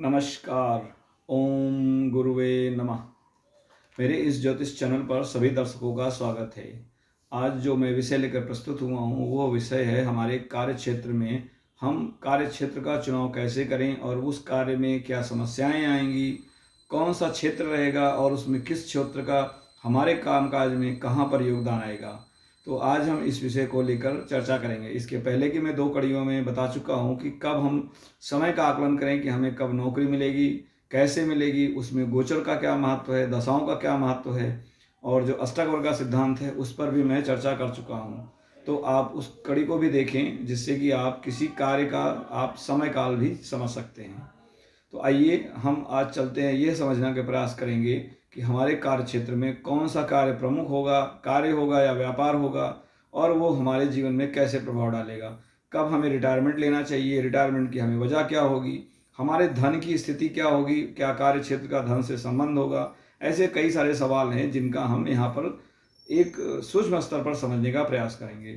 नमस्कार। ओम गुरुवे नमः। मेरे इस ज्योतिष चैनल पर सभी दर्शकों का स्वागत है। आज जो मैं विषय लेकर प्रस्तुत हुआ हूँ वो विषय है हमारे कार्य क्षेत्र में हम कार्य क्षेत्र का चुनाव कैसे करें और उस कार्य में क्या समस्याएं आएंगी, कौन सा क्षेत्र रहेगा और उसमें किस क्षेत्र का हमारे कामकाज में कहाँ पर योगदान आएगा। तो आज हम इस विषय को लेकर चर्चा करेंगे। इसके पहले कि मैं 2 कड़ियों में बता चुका हूँ कि कब हम समय का आकलन करें कि हमें कब नौकरी मिलेगी, कैसे मिलेगी, उसमें गोचर का क्या महत्व है, दशाओं का क्या महत्व है और जो अष्टक वर्ग का सिद्धांत है उस पर भी मैं चर्चा कर चुका हूँ। तो आप उस कड़ी को भी देखें जिससे कि आप किसी कार्य का आप समय काल भी समझ सकते हैं। तो आइए हम आज चलते हैं, ये समझने का प्रयास करेंगे कि हमारे कार्य क्षेत्र में कौन सा कार्य प्रमुख होगा, कार्य होगा या व्यापार होगा और वो हमारे जीवन में कैसे प्रभाव डालेगा। कब हमें रिटायरमेंट लेना चाहिए, रिटायरमेंट की हमें वजह क्या होगी, हमारे धन की स्थिति क्या होगी, क्या कार्य क्षेत्र का धन से संबंध होगा। ऐसे कई सारे सवाल हैं जिनका हम यहाँ पर एक सूक्ष्म स्तर पर समझने का प्रयास करेंगे।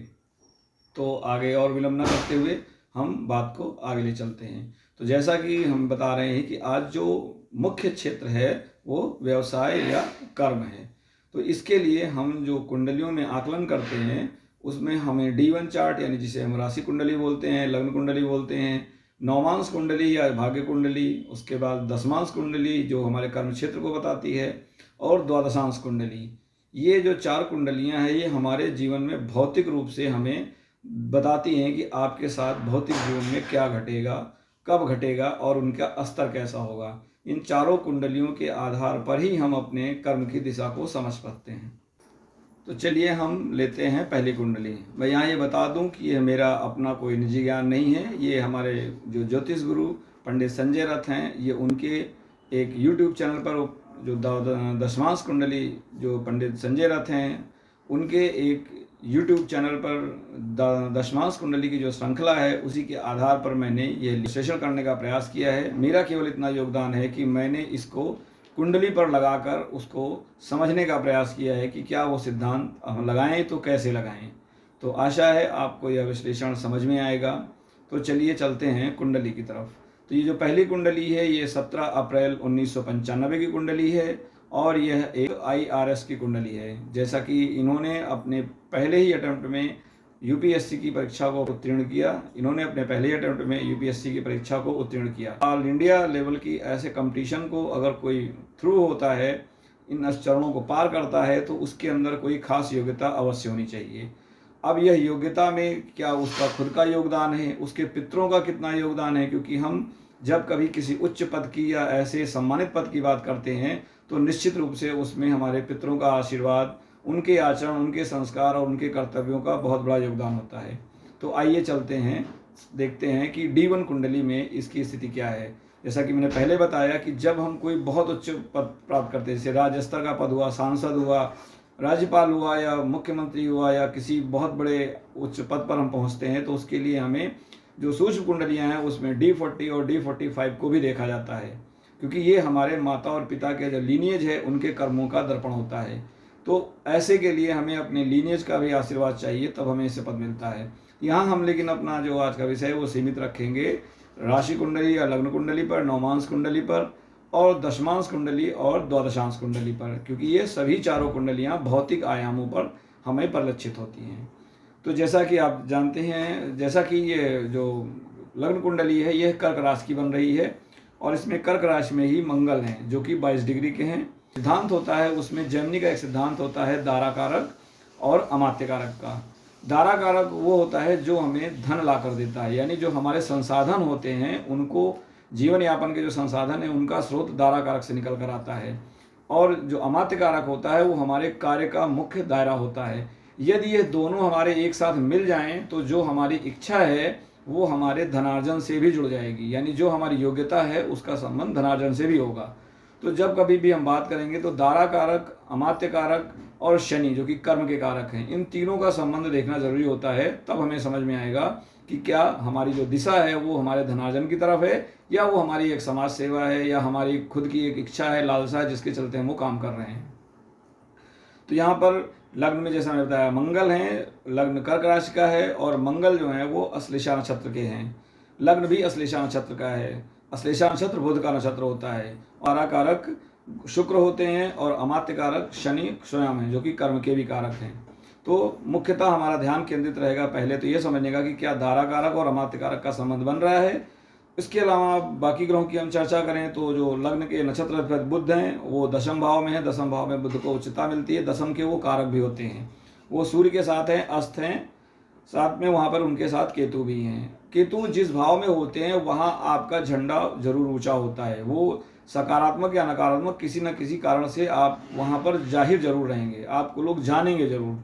तो आगे और विलंब न करते हुए हम बात को आगे ले चलते हैं। तो जैसा कि हम बता रहे हैं कि आज जो मुख्य क्षेत्र है वो व्यवसाय या कर्म है। तो इसके लिए हम जो कुंडलियों में आकलन करते हैं उसमें हमें D1 चार्ट यानी जिसे हम राशि कुंडली बोलते हैं, लग्न कुंडली बोलते हैं, नौमांश कुंडली या भाग्य कुंडली, उसके बाद दशमांश कुंडली जो हमारे कर्म क्षेत्र को बताती है और द्वादशांश कुंडली। ये जो 4 कुंडलियां हैं ये हमारे जीवन में भौतिक रूप से हमें बताती हैं कि आपके साथ भौतिक जीवन में क्या घटेगा, कब घटेगा और उनका स्तर कैसा होगा। इन चारों कुंडलियों के आधार पर ही हम अपने कर्म की दिशा को समझ पाते हैं। तो चलिए हम लेते हैं पहली कुंडली। मैं यहाँ ये बता दूं कि ये मेरा अपना कोई निजी ज्ञान नहीं है, ये हमारे जो ज्योतिष गुरु पंडित संजय रथ हैं ये उनके एक यूट्यूब चैनल पर जो दशमांश कुंडली जो पंडित संजय रथ हैं उनके एक यूट्यूब चैनल पर दशमांश कुंडली की जो श्रृंखला है उसी के आधार पर मैंने ये विश्लेषण करने का प्रयास किया है। मेरा केवल इतना योगदान है कि मैंने इसको कुंडली पर लगाकर उसको समझने का प्रयास किया है कि क्या वो सिद्धांत हम लगाएं तो कैसे लगाएं। तो आशा है आपको यह विश्लेषण समझ में आएगा। तो चलिए चलते हैं कुंडली की तरफ। तो ये जो पहली कुंडली है ये 17 अप्रैल 1995 की कुंडली है और यह एक IRS की कुंडली है। जैसा कि इन्होंने अपने पहले ही अटेम्प्ट में यूपीएससी की परीक्षा को उत्तीर्ण किया, इन्होंने अपने पहले ही अटेम्प्ट में यूपीएससी की परीक्षा को उत्तीर्ण किया। ऑल इंडिया लेवल की ऐसे कंपटीशन को अगर कोई थ्रू होता है, इन चरणों को पार करता है तो उसके अंदर कोई खास योग्यता अवश्य होनी चाहिए। अब यह योग्यता में क्या उसका खुद का योगदान है, उसके पितरों का कितना योगदान है, क्योंकि हम जब कभी किसी उच्च पद की या ऐसे सम्मानित पद की बात करते हैं तो निश्चित रूप से उसमें हमारे पितरों का आशीर्वाद, उनके आचरण, उनके संस्कार और उनके कर्तव्यों का बहुत बड़ा योगदान होता है। तो आइए चलते हैं, देखते हैं कि D1 कुंडली में इसकी स्थिति क्या है। जैसा कि मैंने पहले बताया कि जब हम कोई बहुत उच्च पद प्राप्त करते हैं, जैसे राज्य स्तर का पद हुआ, सांसद हुआ, राज्यपाल हुआ या मुख्यमंत्री हुआ या किसी बहुत बड़े उच्च पद पर हम पहुंचते हैं तो उसके लिए हमें जो सूक्ष्म कुंडलियां हैं उसमें D40 और D45 को भी देखा जाता है, क्योंकि ये हमारे माता और पिता के जो लीनिएज है उनके कर्मों का दर्पण होता है। तो ऐसे के लिए हमें अपने लीनिएज का भी आशीर्वाद चाहिए, तब हमें इससे पद मिलता है। यहाँ हम लेकिन अपना जो आज का विषय है वो सीमित रखेंगे राशि कुंडली या लग्न कुंडली पर, नौमांश कुंडली पर और दशमांश कुंडली और द्वादशांश कुंडली पर, क्योंकि ये सभी चारों कुंडलियाँ भौतिक आयामों पर हमें परिलक्षित होती हैं। तो जैसा कि आप जानते हैं, जैसा कि ये जो लग्न कुंडली है यह कर्क राशि की बन रही है और इसमें कर्क राशि में ही मंगल हैं जो कि 22 डिग्री के हैं। सिद्धांत होता है उसमें जेमिनी का एक सिद्धांत होता है दारा कारक और अमात्य कारक का। दारा कारक वो होता है जो हमें धन ला कर देता है, यानी जो हमारे संसाधन होते हैं उनको, जीवन यापन के जो संसाधन है उनका स्रोत दारा कारक से निकल कर आता है। और जो अमात्य कारक होता है वो हमारे कार्य का मुख्य दायरा होता है। यदि ये दोनों हमारे एक साथ मिल जाएं तो जो हमारी इच्छा है वो हमारे धनार्जन से भी जुड़ जाएगी, यानी जो हमारी योग्यता है उसका संबंध धनार्जन से भी होगा। तो जब कभी भी हम बात करेंगे तो दारा कारक, अमात्य कारक और शनि जो कि कर्म के कारक हैं, इन तीनों का संबंध देखना जरूरी होता है। तब हमें समझ में आएगा कि क्या हमारी जो दिशा है वो हमारे धनार्जन की तरफ है या वो हमारी एक समाज सेवा है या हमारी खुद की एक इच्छा है, लालसा है जिसके चलते हम वो काम कर रहे हैं। तो यहाँ पर लग्न में जैसा मैंने बताया मंगल हैं, लग्न कर्क राशि का है और मंगल जो है वो अश्लेषा नक्षत्र के हैं, लग्न भी अश्लेषा नक्षत्र का है अश्लेषा नक्षत्र बुध का नक्षत्र होता है। तारा कारक शुक्र होते हैं और अमात्य कारक शनि स्वयं है, जो कि कर्म के भी कारक हैं। तो मुख्यतः हमारा ध्यान केंद्रित रहेगा पहले तो ये समझने का कि क्या धारा कारक और अमात्य कारक का संबंध बन रहा है। इसके अलावा बाकी ग्रहों की हम चर्चा करें तो जो लग्न के नक्षत्र बुध हैं वो दशम भाव में है। दशम भाव में बुध को उच्चता मिलती है। दशम के वो कारक भी होते हैं, वो सूर्य के साथ हैं, अस्त हैं, साथ में वहाँ पर उनके साथ केतु भी हैं। केतु जिस भाव में होते हैं वहाँ आपका झंडा जरूर ऊंचा होता है। वो सकारात्मक या नकारात्मक किसी न किसी कारण से आप वहाँ पर जाहिर जरूर रहेंगे, आपको लोग जानेंगे जरूर।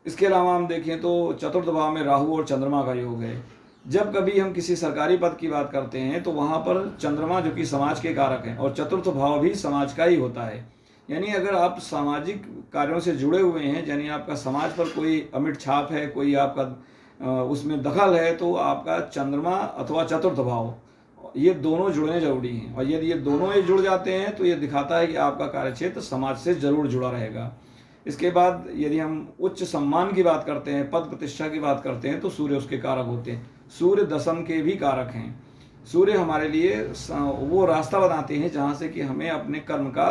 इसके अलावा हम देखें तो चतुर्थ भाव में राहु और चंद्रमा का योग है। जब कभी हम किसी सरकारी पद की बात करते हैं तो वहाँ पर चंद्रमा जो कि समाज के कारक हैं और चतुर्थ भाव भी समाज का ही होता है। यानी अगर आप सामाजिक कार्यों से जुड़े हुए हैं, यानी आपका समाज पर कोई अमिट छाप है, कोई आपका उसमें दखल है, तो आपका चंद्रमा अथवा चतुर्थ भाव ये दोनों जुड़ने जरूरी हैं। और यदि ये दोनों ही जुड़ जाते हैं तो ये दिखाता है कि आपका कार्यक्षेत्र समाज से जरूर जुड़ा रहेगा। इसके बाद यदि हम उच्च सम्मान की बात करते हैं, पद प्रतिष्ठा की बात करते हैं, तो सूर्य उसके कारक होते हैं। सूर्य दशम के भी कारक हैं। सूर्य हमारे लिए वो रास्ता बताते हैं जहाँ से कि हमें अपने कर्म का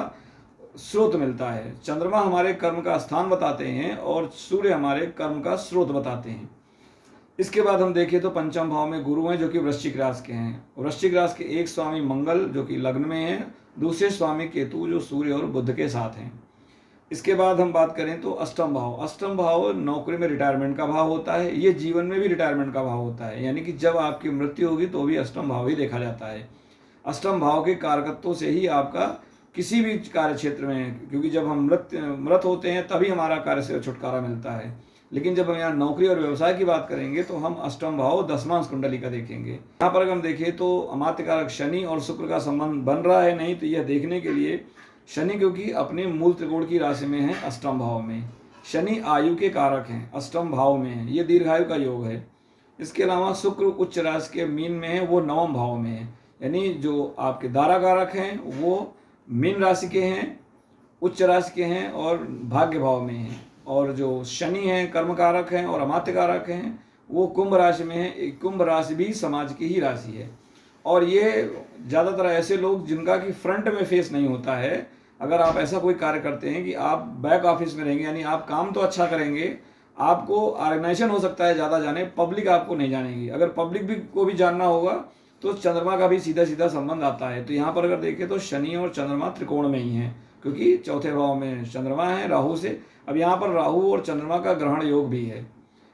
स्रोत मिलता है। चंद्रमा हमारे कर्म का स्थान बताते हैं और सूर्य हमारे कर्म का स्रोत बताते हैं। इसके बाद हम देखें तो पंचम भाव में गुरु हैं जो कि वृश्चिक राशि के हैं। वृश्चिक राशि के एक स्वामी मंगल जो कि लग्न में है, दूसरे स्वामी केतु जो सूर्य और बुध के साथ हैं। इसके बाद हम बात करें तो अष्टम भाव। अष्टम भाव नौकरी में रिटायरमेंट का भाव होता है। ये जीवन में भी रिटायरमेंट का भाव होता है, यानी कि जब आपकी मृत्यु होगी तो भी अष्टम भाव ही देखा जाता है। अष्टम भाव के कारकत्व से ही आपका किसी भी कार्य क्षेत्र में, क्योंकि जब हम मृत होते हैं तभी हमारा कार्य से छुटकारा मिलता है। लेकिन जब हम यहाँ नौकरी और व्यवसाय की बात करेंगे तो हम अष्टम भाव दशमांश कुंडली का देखेंगे। यहाँ पर अगर हम देखें तो अमात्य कारक शनि और शुक्र का संबंध बन रहा है नहीं, तो यह देखने के लिए शनि क्योंकि अपने मूल त्रिकोण की राशि में है अष्टम भाव में, शनि आयु के कारक हैं, अष्टम भाव में है, ये दीर्घायु का योग है। इसके अलावा शुक्र उच्च राशि के मीन में है, वो नवम भाव में है, यानी जो आपके दारा कारक हैं वो मीन राशि के हैं, उच्च राशि के हैं और भाग्य भाव में हैं। और जो शनि हैं कर्म कारक हैं और अमात्य कारक हैं वो कुंभ राशि में है। कुंभ राशि भी समाज की ही राशि है। और ये ज़्यादातर ऐसे लोग जिनका कि फ्रंट में फेस नहीं होता है, अगर आप ऐसा कोई कार्य करते हैं कि आप बैक ऑफिस में रहेंगे, यानी आप काम तो अच्छा करेंगे, आपको ऑर्गेनाइजेशन हो सकता है ज़्यादा जाने, पब्लिक आपको नहीं जानेगी। अगर पब्लिक भी को भी जानना होगा तो चंद्रमा का भी सीधा सीधा संबंध आता है। तो यहाँ पर अगर देखें तो शनि और चंद्रमा त्रिकोण में ही हैं, क्योंकि चौथे भाव में चंद्रमा है राहु से। अब यहाँ पर राहु और चंद्रमा का ग्रहण योग भी है।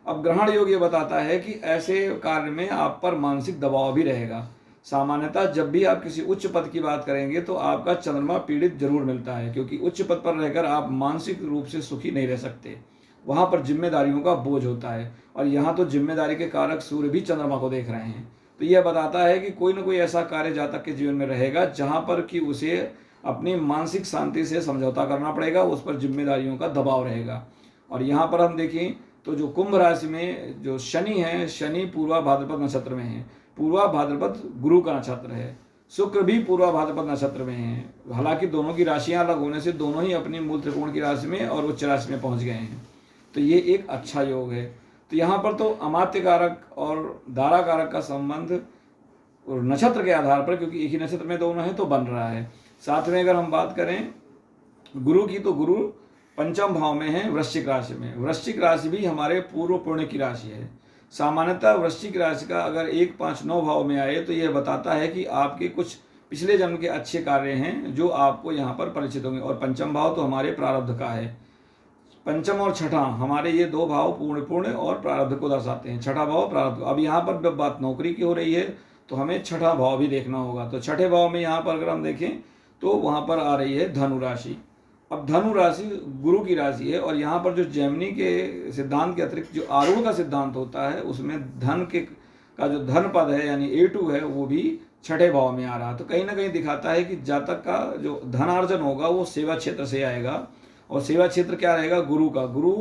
अब ग्रहण योग ये बताता है कि ऐसे कार्य में आप पर मानसिक दबाव भी रहेगा। सामान्यतः जब भी आप किसी उच्च पद की बात करेंगे तो आपका चंद्रमा पीड़ित जरूर मिलता है, क्योंकि उच्च पद पर रहकर आप मानसिक रूप से सुखी नहीं रह सकते। वहाँ पर जिम्मेदारियों का बोझ होता है, और यहाँ तो जिम्मेदारी के कारक सूर्य भी चंद्रमा को देख रहे हैं। तो यह बताता है कि कोई ना कोई ऐसा कार्य जातक के जीवन में रहेगा जहाँ पर कि उसे अपनी मानसिक शांति से समझौता करना पड़ेगा, उस पर जिम्मेदारियों का दबाव रहेगा। और यहाँ पर हम देखें तो जो कुंभ राशि में जो शनि है, शनि पूर्वा भाद्रपद नक्षत्र में है। पूर्वा भाद्रपद गुरु का नक्षत्र है। शुक्र भी पूर्वा भाद्रपद नक्षत्र में है। हालांकि दोनों की राशियां अलग होने से दोनों ही अपनी मूल त्रिकोण की राशि में और उच्च राशि में पहुंच गए हैं, तो ये एक अच्छा योग है। तो यहाँ पर तो अमात्य कारक और दारा कारक का संबंध नक्षत्र के आधार पर, क्योंकि एक ही नक्षत्र में दोनों हैं, तो बन रहा है। साथ में अगर हम बात करें गुरु की, तो गुरु पंचम भाव में है वृश्चिक राशि में। वृश्चिक राशि भी हमारे पूर्व पुण्य की राशि है। सामान्यतः वृश्चिक राशि का अगर 1, 5, 9 भाव में आए तो यह बताता है कि आपके कुछ पिछले जन्म के अच्छे कार्य हैं जो आपको यहाँ पर परिचित होंगे। और पंचम भाव तो हमारे प्रारब्ध का है। पंचम और छठा हमारे ये 2 भाव पुण्य और प्रारब्ध को दर्शाते हैं। छठा भाव प्रारब्ध। अब यहाँ पर जब बात नौकरी की हो रही है तो हमें छठा भाव भी देखना होगा। तो छठे भाव में यहाँ पर अगर हम देखें तो वहाँ पर आ रही है धनु राशि। अब धनु राशि गुरु की राशि है, और यहाँ पर जो जैमिनी के सिद्धांत के अतिरिक्त जो आरूढ़ का सिद्धांत होता है उसमें धन के का जो धन पद है यानी A2 है वो भी छठे भाव में आ रहा है। तो कहीं ना कहीं दिखाता है कि जातक का जो धनार्जन होगा वो सेवा क्षेत्र से आएगा। और सेवा क्षेत्र क्या रहेगा? गुरु का। गुरु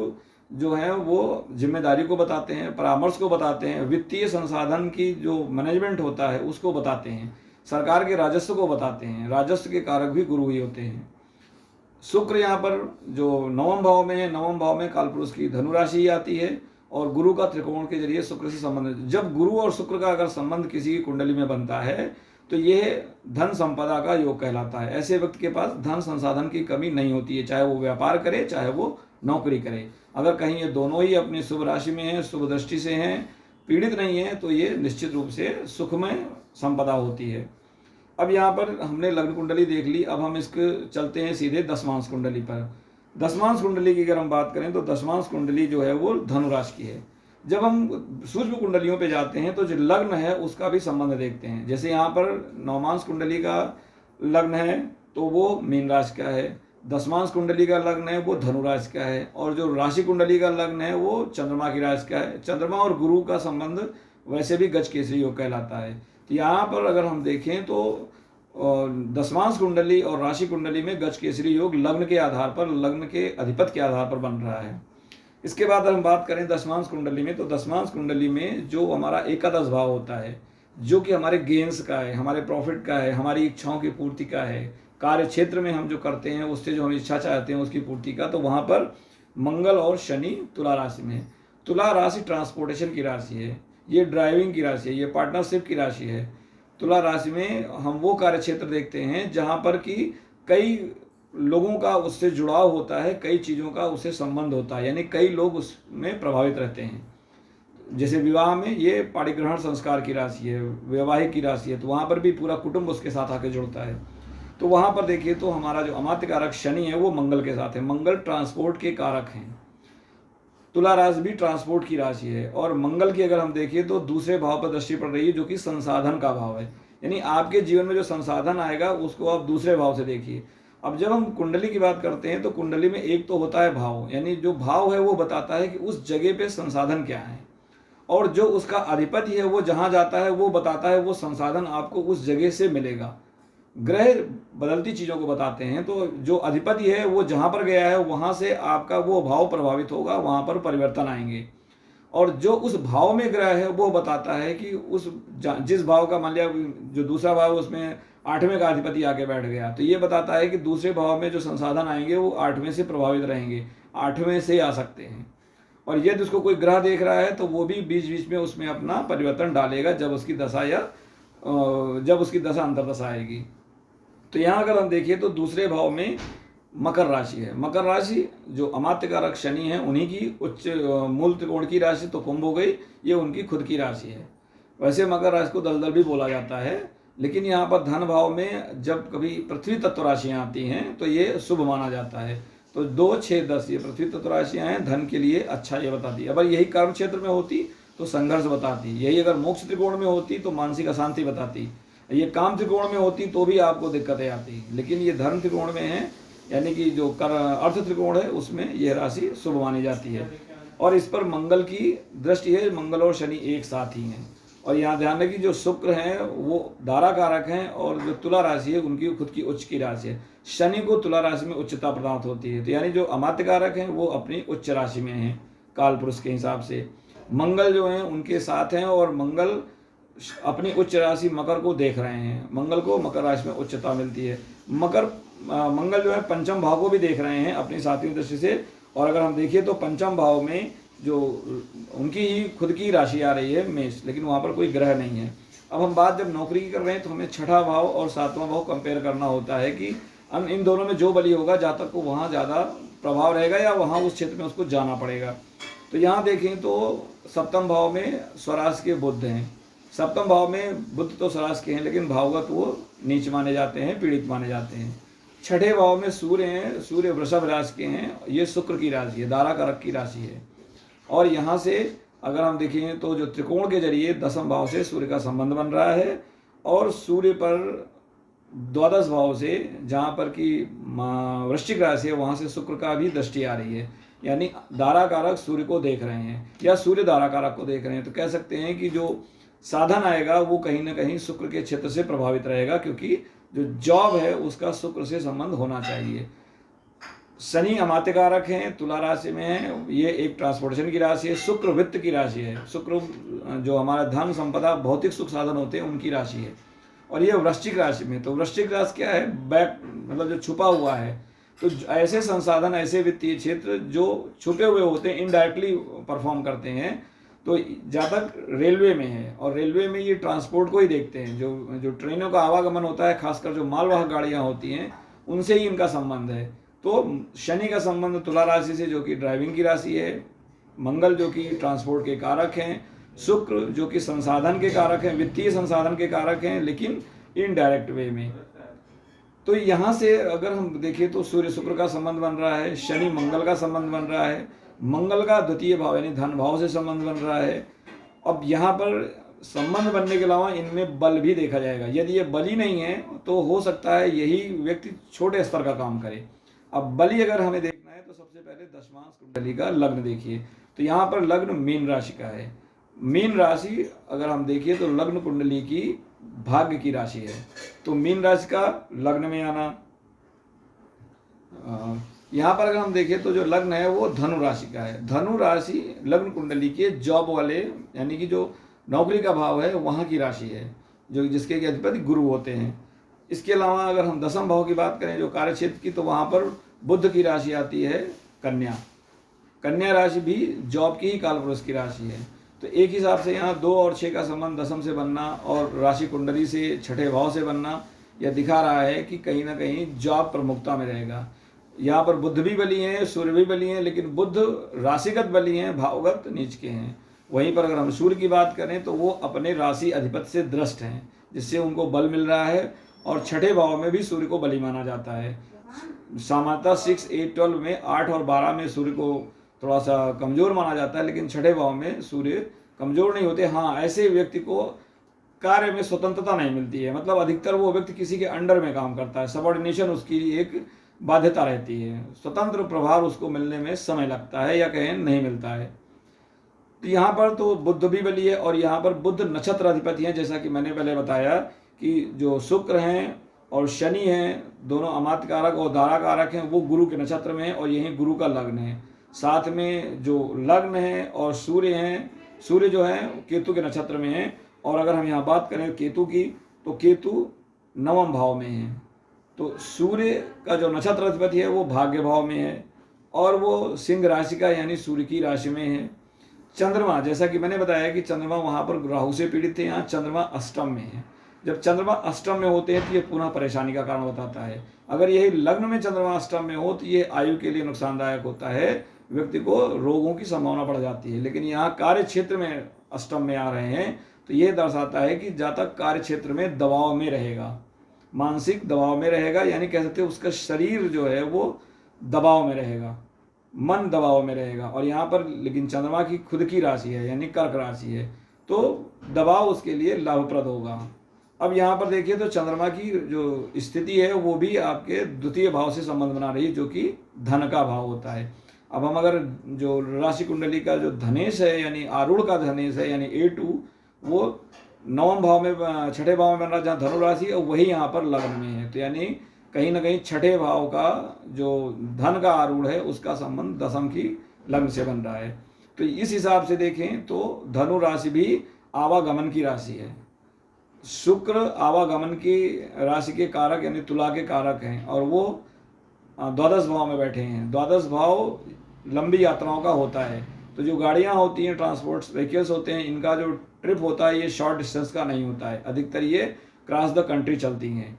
जो है वो जिम्मेदारी को बताते हैं, परामर्श को बताते हैं, वित्तीय संसाधन की जो मैनेजमेंट होता है उसको बताते हैं, सरकार के राजस्व को बताते हैं। राजस्व के कारक भी गुरु ही होते हैं। शुक्र यहाँ पर जो 9वें भाव में है, 9वें भाव में कालपुरुष की धनु राशि ही आती है, और गुरु का त्रिकोण के जरिए शुक्र से संबंध। जब गुरु और शुक्र का अगर संबंध किसी की कुंडली में बनता है तो ये धन संपदा का योग कहलाता है। ऐसे व्यक्ति के पास धन संसाधन की कमी नहीं होती है, चाहे वो व्यापार करे चाहे वो नौकरी करे। अगर कहीं ये दोनों ही अपनी शुभ राशि में हैं, शुभ दृष्टि से हैं, पीड़ित नहीं है, तो ये निश्चित रूप से सुखमय संपदा होती है। अब यहाँ पर हमने लग्न कुंडली देख ली, अब हम इसके चलते हैं सीधे दशमांश कुंडली पर। दशमांश कुंडली की अगर हम बात करें तो दशमांश कुंडली जो है वो धनु राशि की है। जब हम सूक्ष्म कुंडलियों पे जाते हैं तो जो लग्न है उसका भी संबंध देखते हैं। जैसे यहाँ पर नवमांश कुंडली का लग्न है तो वो मीन राशि का है, दशमांश कुंडली का लग्न है वो धनु राशि का है, और जो राशि कुंडली का लग्न है वो चंद्रमा की राशि का है। चंद्रमा और गुरु का संबंध वैसे भी गज केसरी योग कहलाता है। तो यहाँ पर अगर हम देखें तो दशमांश कुंडली और राशि कुंडली में गज केसरी योग लग्न के आधार पर, लग्न के अधिपति के आधार पर बन रहा है। इसके बाद हम बात करें दशमांश कुंडली में, तो दशमांश कुंडली में जो हमारा एकादश भाव होता है, जो कि हमारे गेन्स का है, हमारे प्रॉफिट का है, हमारी इच्छाओं की पूर्ति का है, कार्य क्षेत्र में हम जो करते हैं उससे जो हम इच्छा चाहते हैं उसकी पूर्ति का, तो वहाँ पर मंगल और शनि तुला राशि में है। तुला राशि ट्रांसपोर्टेशन की राशि है, ये ड्राइविंग की राशि है, ये पार्टनरशिप की राशि है। तुला राशि में हम वो कार्य क्षेत्र देखते हैं जहाँ पर कि कई लोगों का उससे जुड़ाव होता है, कई चीज़ों का उससे संबंध होता है, यानी कई लोग उसमें प्रभावित रहते हैं। जैसे विवाह में ये पाणिग्रहण संस्कार की राशि है, वैवाहिक की राशि है, तो वहाँ पर भी पूरा कुटुंब उसके साथ आके जुड़ता है। तो वहाँ पर देखिए तो हमारा जो अमात्य कारक शनि है वो मंगल के साथ है। मंगल ट्रांसपोर्ट के कारक हैं। तुला राशि भी ट्रांसपोर्ट की राशि है, और मंगल की अगर हम देखिए तो दूसरे भाव पर दृष्टि पड़ रही है जो कि संसाधन का भाव है, यानी आपके जीवन में जो संसाधन आएगा उसको आप दूसरे भाव से देखिए। अब जब हम कुंडली की बात करते हैं तो कुंडली में एक तो होता है भाव, यानी जो भाव है वो बताता है कि उस जगह पे संसाधन क्या है, और जो उसका अधिपति है वो जहाँ जाता है वो बताता है वो संसाधन आपको उस जगह से मिलेगा। ग्रह बदलती चीज़ों को बताते हैं, तो जो अधिपति है वो जहाँ पर गया है वहाँ से आपका वो भाव प्रभावित होगा, वहाँ पर परिवर्तन आएंगे। और जो उस भाव में ग्रह है वो बताता है कि उस जिस भाव का, मान लिया जो दूसरा भाव उसमें 8वें का अधिपति आके बैठ गया, तो ये बताता है कि दूसरे भाव में जो संसाधन आएंगे वो 8वें से प्रभावित रहेंगे, 8वें से आ सकते हैं। और यदि उसको कोई ग्रह देख रहा है तो वो भी बीच बीच में उसमें अपना परिवर्तन डालेगा जब उसकी दशा अंतर्दशा आएगी। तो यहाँ अगर हम देखिए तो दूसरे भाव में मकर राशि है। मकर राशि जो अमात्य कारक शनि है उन्हीं की उच्च मूल त्रिकोण की राशि तो कुंभ हो गई, ये उनकी खुद की राशि है। वैसे मकर राशि को दलदल भी बोला जाता है, लेकिन यहाँ पर धन भाव में जब कभी पृथ्वी तत्व राशियाँ आती हैं तो ये शुभ माना जाता है। तो 2, 6, 10 ये पृथ्वी तत्व राशियाँ हैं, धन के लिए अच्छा ये बताती है। अगर यही कर्म क्षेत्र में होती तो संघर्ष बताती, यही अगर मोक्ष त्रिकोण में होती तो मानसिक अशांति बताती, ये काम त्रिकोण में होती तो भी आपको दिक्कतें आती, लेकिन ये धर्म त्रिकोण में है, यानी कि जो अर्थ त्रिकोण है उसमें यह राशि शुभ मानी जाती है। और इस पर मंगल की दृष्टि है, मंगल और शनि एक साथ ही हैं। और यहाँ ध्यान रखिए जो शुक्र हैं वो दारा कारक हैं, और जो तुला राशि है उनकी खुद की उच्च की राशि है। शनि को तुला राशि में उच्चता प्राप्त होती है, तो यानी जो अमात्य कारक हैं वो अपनी उच्च राशि में हैं काल पुरुष के हिसाब से। मंगल जो हैं उनके साथ हैं, और मंगल अपनी उच्च राशि मकर को देख रहे हैं, मंगल को मकर राशि में उच्चता मिलती है। मंगल जो है पंचम भाव को भी देख रहे हैं अपनी सातवीं दृष्टि से, और अगर हम देखिए तो पंचम भाव में जो उनकी ही खुद की राशि आ रही है मेष, लेकिन वहाँ पर कोई ग्रह नहीं है। अब हम बात जब नौकरी की कर रहे हैं तो हमें छठा भाव और सातवां भाव कंपेयर करना होता है कि हम इन दोनों में जो बली होगा जातक को वहाँ ज़्यादा प्रभाव रहेगा या वहाँ उस क्षेत्र में उसको जाना पड़ेगा। तो यहाँ देखें तो सप्तम भाव में स्वराशि के बुध हैं, सप्तम भाव में बुध तो स्वराशि के हैं लेकिन भावगत वो नीच माने जाते हैं, पीड़ित माने जाते हैं। छठे भाव में सूर्य हैं, सूर्य वृषभ राशि के हैं, ये शुक्र की राशि है, दारा कारक की राशि है। और यहाँ से अगर हम देखें तो जो त्रिकोण के जरिए दसम भाव से सूर्य का संबंध बन रहा है, और सूर्य पर द्वादश भाव से जहाँ पर कि वृश्चिक राशि है वहाँ से शुक्र का भी दृष्टि आ रही है, यानी दारा कारक सूर्य को देख रहे हैं या सूर्य दारा कारक को देख रहे हैं। तो कह सकते हैं कि जो साधन आएगा वो कहीं ना कहीं शुक्र के क्षेत्र से प्रभावित रहेगा, क्योंकि जो जॉब है उसका शुक्र से संबंध होना चाहिए। शनि अमात्य कारक हैं, तुला राशि में है, ये एक ट्रांसपोर्टेशन की राशि है। शुक्र वित्त की राशि है, शुक्र जो हमारा धन संपदा भौतिक सुख साधन होते हैं उनकी राशि है। और ये वृश्चिक राशि में, तो वृश्चिक राशि क्या है, बैक मतलब जो छुपा हुआ है। तो ऐसे संसाधन, ऐसे वित्तीय क्षेत्र जो छुपे हुए होते हैं, इनडायरेक्टली परफॉर्म करते हैं, तो जहाँ तक रेलवे में है, और रेलवे में ये ट्रांसपोर्ट को ही देखते हैं, जो जो ट्रेनों का आवागमन होता है, खासकर जो मालवाहक गाड़ियाँ होती हैं उनसे ही इनका संबंध है। तो शनि का संबंध तुला राशि से, जो कि ड्राइविंग की राशि है, मंगल जो कि ट्रांसपोर्ट के कारक हैं, शुक्र जो कि संसाधन के कारक हैं, वित्तीय संसाधन के कारक हैं, लेकिन इनडायरेक्ट वे में। तो यहाँ से अगर हम देखें तो सूर्य शुक्र का संबंध बन रहा है, शनि मंगल का संबंध बन रहा है, मंगल का द्वितीय भाव यानी धन भाव से संबंध बन रहा है। अब यहाँ पर संबंध बनने के अलावा इनमें बल भी देखा जाएगा। यदि ये बली नहीं है तो हो सकता है यही व्यक्ति छोटे स्तर का काम करे। अब बली अगर हमें देखना है तो सबसे पहले दशमांश कुंडली का लग्न देखिए। तो यहाँ पर लग्न मीन राशि का है। मीन राशि अगर हम देखिए तो लग्न कुंडली की भाग्य की राशि है। तो मीन राशि का लग्न में आना, यहाँ पर अगर हम देखें तो जो लग्न है वो धनु राशि का है। धनु राशि लग्न कुंडली के जॉब वाले यानी कि जो नौकरी का भाव है वहाँ की राशि है, जो जिसके अधिपति गुरु होते हैं। इसके अलावा अगर हम दसम भाव की बात करें जो कार्य क्षेत्र की, तो वहाँ पर बुध की राशि आती है कन्या। कन्या राशि भी जॉब की ही कालपुरुष की राशि है। तो एक हिसाब से यहाँ 2 और 6 का संबंध दसम से बनना और राशि कुंडली से छठे भाव से बनना यह दिखा रहा है कि कहीं ना कहीं जॉब प्रमुखता में रहेगा। यहाँ पर बुध भी बली हैं, सूर्य भी बली हैं, लेकिन बुध राशिगत बली हैं, भावगत नीच के हैं। वहीं पर अगर हम सूर्य की बात करें तो वो अपने राशि अधिपति से दृष्ट हैं, जिससे उनको बल मिल रहा है। और छठे भाव में भी सूर्य को बली माना जाता है। सामान्यतः 6, 8, 12 में 8 और 12 में सूर्य को थोड़ा सा कमज़ोर माना जाता है, लेकिन छठे भाव में सूर्य कमज़ोर नहीं होते। हाँ, ऐसे व्यक्ति को कार्य में स्वतंत्रता नहीं मिलती है, मतलब अधिकतर वो व्यक्ति किसी के अंडर में काम करता है, सबऑर्डिनेशन उसकी एक बाध्यता रहती है, स्वतंत्र प्रभाव उसको मिलने में समय लगता है या कहें नहीं मिलता है। तो यहाँ पर तो बुध भी बली है और यहाँ पर बुध नक्षत्र अधिपति हैं। जैसा कि मैंने पहले बताया कि जो शुक्र हैं और शनि हैं, दोनों अमात्य कारक और दारा कारक हैं, वो गुरु के नक्षत्र में है और यही गुरु का लग्न है। साथ में जो लग्न है और सूर्य हैं, सूर्य जो है केतु के नक्षत्र में है। और अगर हम यहाँ बात करें केतु की, तो केतु नवम भाव में है। तो सूर्य का जो नक्षत्र अधिपति है वो भाग्य भाव में है और वो सिंह राशि का यानी सूर्य की राशि में है। चंद्रमा, जैसा कि मैंने बताया कि चंद्रमा वहाँ पर राहु से पीड़ित थे, यहाँ चंद्रमा अष्टम में है। जब चंद्रमा अष्टम में होते हैं तो ये पुनः परेशानी का कारण बताता है। अगर यही लग्न में चंद्रमा अष्टम में हो तो ये आयु के लिए नुकसानदायक होता है, व्यक्ति को रोगों की संभावना बढ़ जाती है। लेकिन यहाँ कार्य क्षेत्र में अष्टम में आ रहे हैं तो ये दर्शाता है कि जहाँ तक कार्य क्षेत्र में दबाव में रहेगा, मानसिक दबाव में रहेगा, यानी कह सकते हैं उसका शरीर जो है वो दबाव में रहेगा, मन दबाव में रहेगा। और यहाँ पर लेकिन चंद्रमा की खुद की राशि है यानी कर्क राशि है, तो दबाव उसके लिए लाभप्रद होगा। अब यहाँ पर देखिए तो चंद्रमा की जो स्थिति है वो भी आपके द्वितीय भाव से संबंध बना रही है, जो कि धन का भाव होता है। अब हम अगर जो राशि कुंडली का जो धनेश है यानी आरूढ़ का धनेश है यानी A2, वो नवम भाव में छठे भाव में बन रहा है जहाँ धनु राशि है, वही यहाँ पर लग्न में है। तो यानी कहीं ना कहीं छठे भाव का जो धन का आरूढ़ है उसका संबंध दशम की लग्न से बन रहा है। तो इस हिसाब से देखें तो धनु राशि भी आवागमन की राशि है। शुक्र आवागमन की राशि के कारक यानी तुला के कारक हैं और वो द्वादश भाव में बैठे हैं। द्वादश भाव लंबी यात्राओं का होता है। तो जो गाड़ियाँ होती हैं, ट्रांसपोर्ट व्हीकल्स होते हैं, इनका जो ट्रिप होता है ये शॉर्ट डिस्टेंस का नहीं होता है, अधिकतर ये क्रॉस द कंट्री चलती हैं।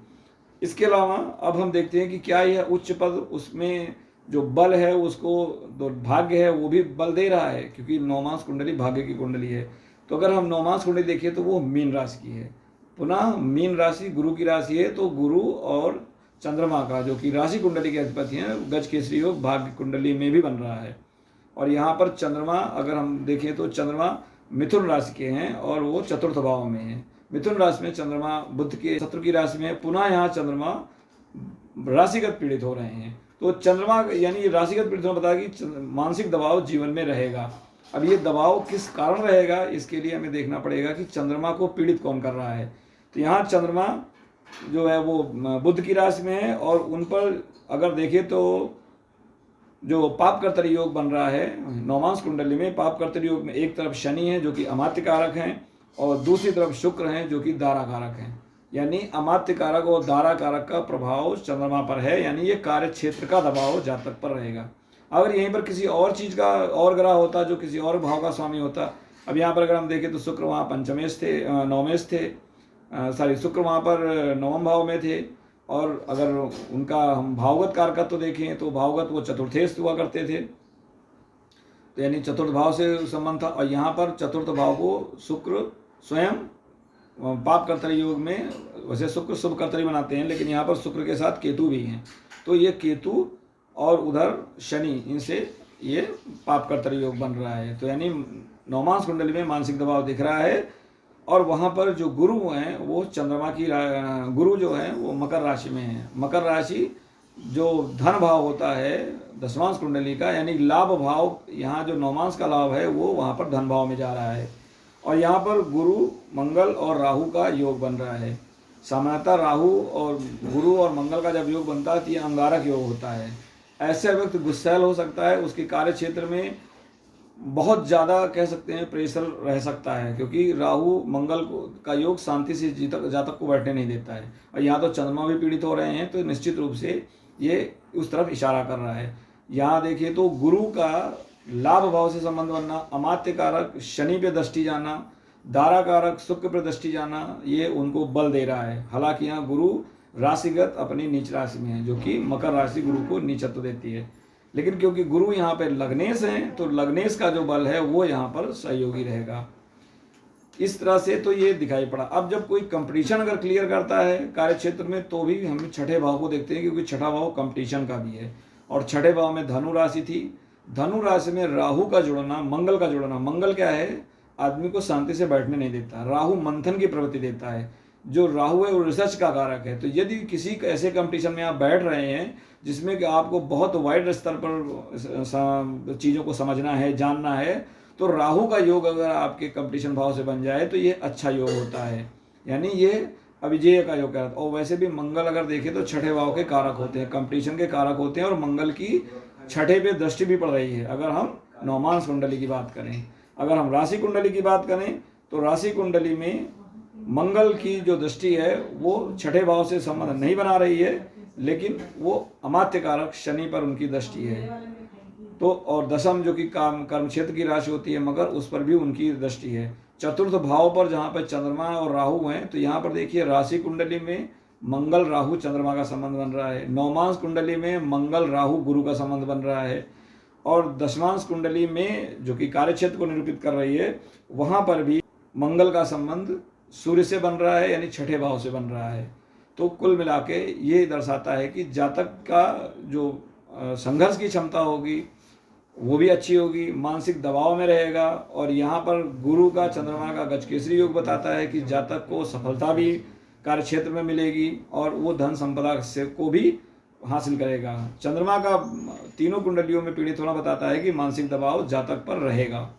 इसके अलावा अब हम देखते हैं कि क्या यह उच्च पद, उसमें जो बल है उसको, जो भाग्य है वो भी बल दे रहा है, क्योंकि नौमांश कुंडली भाग्य की कुंडली है। तो अगर हम नौमांश कुंडली देखें तो वो मीन राशि की है। पुनः मीन राशि गुरु की राशि है, तो गुरु और चंद्रमा का जो कि राशि कुंडली के अधिपति हैं, गज केसरी योग भाग्य कुंडली में भी बन रहा है। और यहाँ पर चंद्रमा अगर हम देखें तो चंद्रमा मिथुन राशि के हैं और वो चतुर्थ भाव में है। मिथुन राशि में चंद्रमा बुध के शत्रु की राशि में है। पुनः यहाँ चंद्रमा राशिगत पीड़ित हो रहे हैं। तो चंद्रमा यानी राशिगत पीड़ित होना बताया कि मानसिक दबाव जीवन में रहेगा। अब ये दबाव किस कारण रहेगा, इसके लिए हमें देखना पड़ेगा कि चंद्रमा को पीड़ित कौन कर रहा है। तो यहाँ चंद्रमा जो है वो बुध की राशि में है और उन पर अगर देखें तो जो पाप कर्तरी योग बन रहा है नौमांश कुंडली में, पाप कर्तरी योग में एक तरफ शनि है जो कि अमात्य कारक हैं और दूसरी तरफ शुक्र हैं जो कि दारा कारक हैं। यानी अमात्य कारक और दारा कारक का प्रभाव चंद्रमा पर है, यानी ये कार्य क्षेत्र का दबाव जातक पर रहेगा। अगर यहीं पर किसी और चीज़ का और ग्रह होता जो किसी और भाव का स्वामी होता अब यहाँ पर अगर हम देखें तो शुक्र वहाँ पंचमेश थे, नवमेश थे, शुक्र वहाँ पर नवम भाव में थे। और अगर उनका हम भावगत कारकत्व तो देखें तो भावगत वो चतुर्थेश हुआ करते थे, तो यानी चतुर्थ भाव से संबंध था। और यहाँ पर चतुर्थ भाव को शुक्र स्वयं पाप कर्तरी योग में, वैसे शुक्र शुभ कर्तरी बनाते हैं, लेकिन यहाँ पर शुक्र के साथ केतु भी हैं, तो ये केतु और उधर शनि, इनसे ये पाप कर्तरी योग बन रहा है। तो यानी नवमांश कुंडली में मानसिक दबाव दिख रहा है। और वहाँ पर जो गुरु हैं वो चंद्रमा की गुरु जो है वो मकर राशि में है। मकर राशि जो धन भाव होता है दशमांश कुंडली का, यानी लाभ भाव, यहाँ जो नवमांश का लाभ है वो वहाँ पर धन भाव में जा रहा है। और यहाँ पर गुरु मंगल और राहु का योग बन रहा है। सामान्यतः राहु और गुरु और मंगल का जब योग बनता है तो ये अंगारक योग होता है। ऐसे व्यक्ति गुस्सैल हो सकता है, उसके कार्य क्षेत्र में बहुत ज़्यादा कह सकते हैं प्रेशर रह सकता है, क्योंकि राहु मंगल का योग शांति से जातक को बैठने नहीं देता है। और यहाँ तो चंद्रमा भी पीड़ित हो रहे हैं, तो निश्चित रूप से ये उस तरफ इशारा कर रहा है। यहाँ देखिए तो गुरु का लाभ भाव से संबंध बनना, अमात्य कारक शनि पे दृष्टि जाना, दारा कारक शुक्र पे दृष्टि जाना, ये उनको बल दे रहा है। हालांकि यहाँ गुरु राशिगत अपनी नीच राशि में है, जो कि मकर राशि गुरु को नीचत्व देती है, लेकिन क्योंकि गुरु यहाँ पे लग्नेश हैं तो लग्नेश का जो बल है वो यहाँ पर सहयोगी रहेगा। इस तरह से तो ये दिखाई पड़ा। अब जब कोई कंपटीशन अगर क्लियर करता है कार्य क्षेत्र में, तो भी हम छठे भाव को देखते हैं, क्योंकि छठा भाव कंपटीशन का भी है। और छठे भाव में धनु राशि थी, धनु राशि में राहु का जुड़ना, मंगल का जुड़ना। मंगल क्या है, आदमी को शांति से बैठने नहीं देता, राहु मंथन की प्रवृत्ति देता है। जो राहु है वो रिसर्च का कारक है। तो यदि किसी ऐसे कंपटीशन में आप बैठ रहे हैं जिसमें कि आपको बहुत वाइड स्तर पर चीज़ों को समझना है, जानना है, तो राहु का योग अगर आपके कंपटीशन भाव से बन जाए तो ये अच्छा योग होता है, यानी ये अविजय का योग है। और वैसे भी मंगल अगर देखें तो छठे भाव के कारक होते हैं, कंपटीशन के कारक होते हैं, और मंगल की छठे पे दृष्टि भी पड़ रही है। अगर हम नवमांश कुंडली की बात करें, अगर हम राशि कुंडली की बात करें तो राशि कुंडली में मंगल की जो दृष्टि है वो छठे भाव से संबंध नहीं बना रही है, लेकिन वो अमात्य कारक शनि पर उनकी दृष्टि है। तो और दशम जो कि काम कर्म क्षेत्र की राशि होती है मगर, उस पर भी उनकी दृष्टि है। चतुर्थ भाव पर जहाँ पर चंद्रमा और राहु हैं, तो यहाँ पर देखिए राशि कुंडली में मंगल राहु चंद्रमा का संबंध बन रहा है, नवमांश कुंडली में मंगल राहु गुरु का संबंध बन रहा है, और दशमांश कुंडली में जो कि कार्य क्षेत्र को निरूपित कर रही है वहाँ पर भी मंगल का संबंध सूर्य से बन रहा है, यानी छठे भाव से बन रहा है। तो कुल मिला के ये दर्शाता है कि जातक का जो संघर्ष की क्षमता होगी वो भी अच्छी होगी, मानसिक दबाव में रहेगा। और यहाँ पर गुरु का चंद्रमा का गजकेसरी योग बताता है कि जातक को सफलता भी कार्य क्षेत्र में मिलेगी और वो धन संपदा से को भी हासिल करेगा। चंद्रमा का तीनों कुंडलियों में पीड़ित होना बताता है कि मानसिक दबाव जातक पर रहेगा।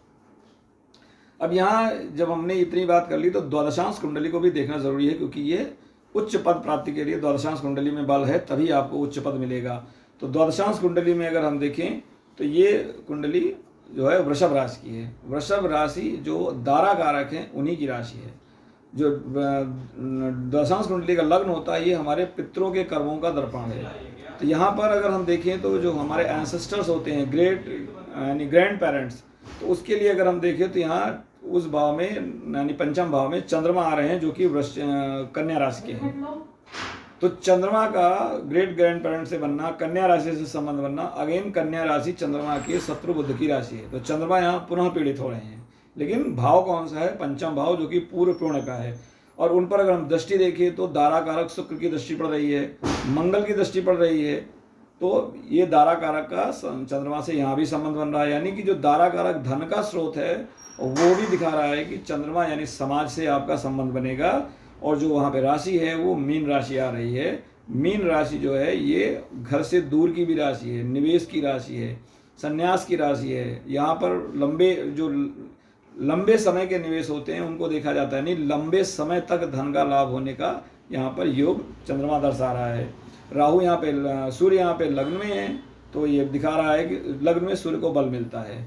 अब यहाँ जब हमने इतनी बात कर ली तो द्वादशांश कुंडली को भी देखना जरूरी है, क्योंकि ये उच्च पद प्राप्ति के लिए द्वादशांश कुंडली में बल है, तभी आपको उच्च पद मिलेगा। तो द्वादशांश कुंडली में अगर हम देखें तो ये कुंडली जो है वृषभ राशि की है। वृषभ राशि जो दारा कारक है उन्हीं की राशि है। जो द्वादशांश कुंडली का लग्न होता है ये हमारे पितरों के कर्मों का दर्पण है। तो यहाँ पर अगर हम देखें तो जो हमारे एंसेस्टर्स होते हैं, ग्रेट यानी ग्रैंड पेरेंट्स, तो उसके लिए अगर हम देखें तो यहाँ उस भाव में यानी पंचम भाव में चंद्रमा आ रहे हैं जो कि कन्या राशि के हैं। तो चंद्रमा का ग्रेट ग्रैंड पेरेंट से बनना, कन्या राशि से संबंध बनना, अगेन कन्या राशि चंद्रमा की शत्रु बुध की राशि है। तो चंद्रमा यहाँ पुनः पीड़ित हो रहे हैं, लेकिन भाव कौन सा है, पंचम भाव, जो कि पूर्व पूर्ण का है। और उन पर अगर हम दृष्टि देखें तो दारा कारक शुक्र की दृष्टि पड़ रही है, मंगल की दृष्टि पड़ रही है। तो ये दारा कारक का चंद्रमा से यहाँ भी संबंध बन रहा है, यानी कि जो दारा कारक धन का स्रोत है वो भी दिखा रहा है कि चंद्रमा यानी समाज से आपका संबंध बनेगा। और जो वहाँ पे राशि है वो मीन राशि आ रही है। मीन राशि जो है ये घर से दूर की भी राशि है, निवेश की राशि है, संन्यास की राशि है। यहाँ पर लंबे समय के निवेश होते हैं उनको देखा जाता है, नहीं लंबे समय तक धन का लाभ होने का यहाँ पर योग चंद्रमा दर्शा रहा है। राहु यहाँ पे, सूर्य यहाँ पे लग्न में है, तो ये दिखा रहा है कि लग्न में सूर्य को बल मिलता है।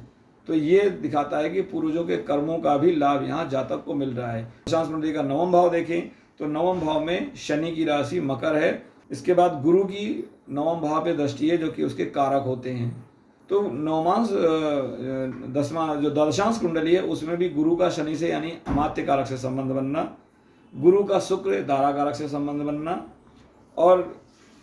तो ये दिखाता है कि पूर्वजों के कर्मों का भी लाभ यहाँ जातक को मिल रहा है। दशांश कुंडली का नवम भाव देखें तो नवम भाव में शनि की राशि मकर है। इसके बाद गुरु की नवम भाव पे दृष्टि है जो कि उसके कारक होते हैं। तो नवमांश दसवां जो द्वादशांश कुंडली है उसमें भी गुरु का शनि से यानी अमात्य कारक से संबंध बनना, गुरु का शुक्र दारा कारक से संबंध बनना, और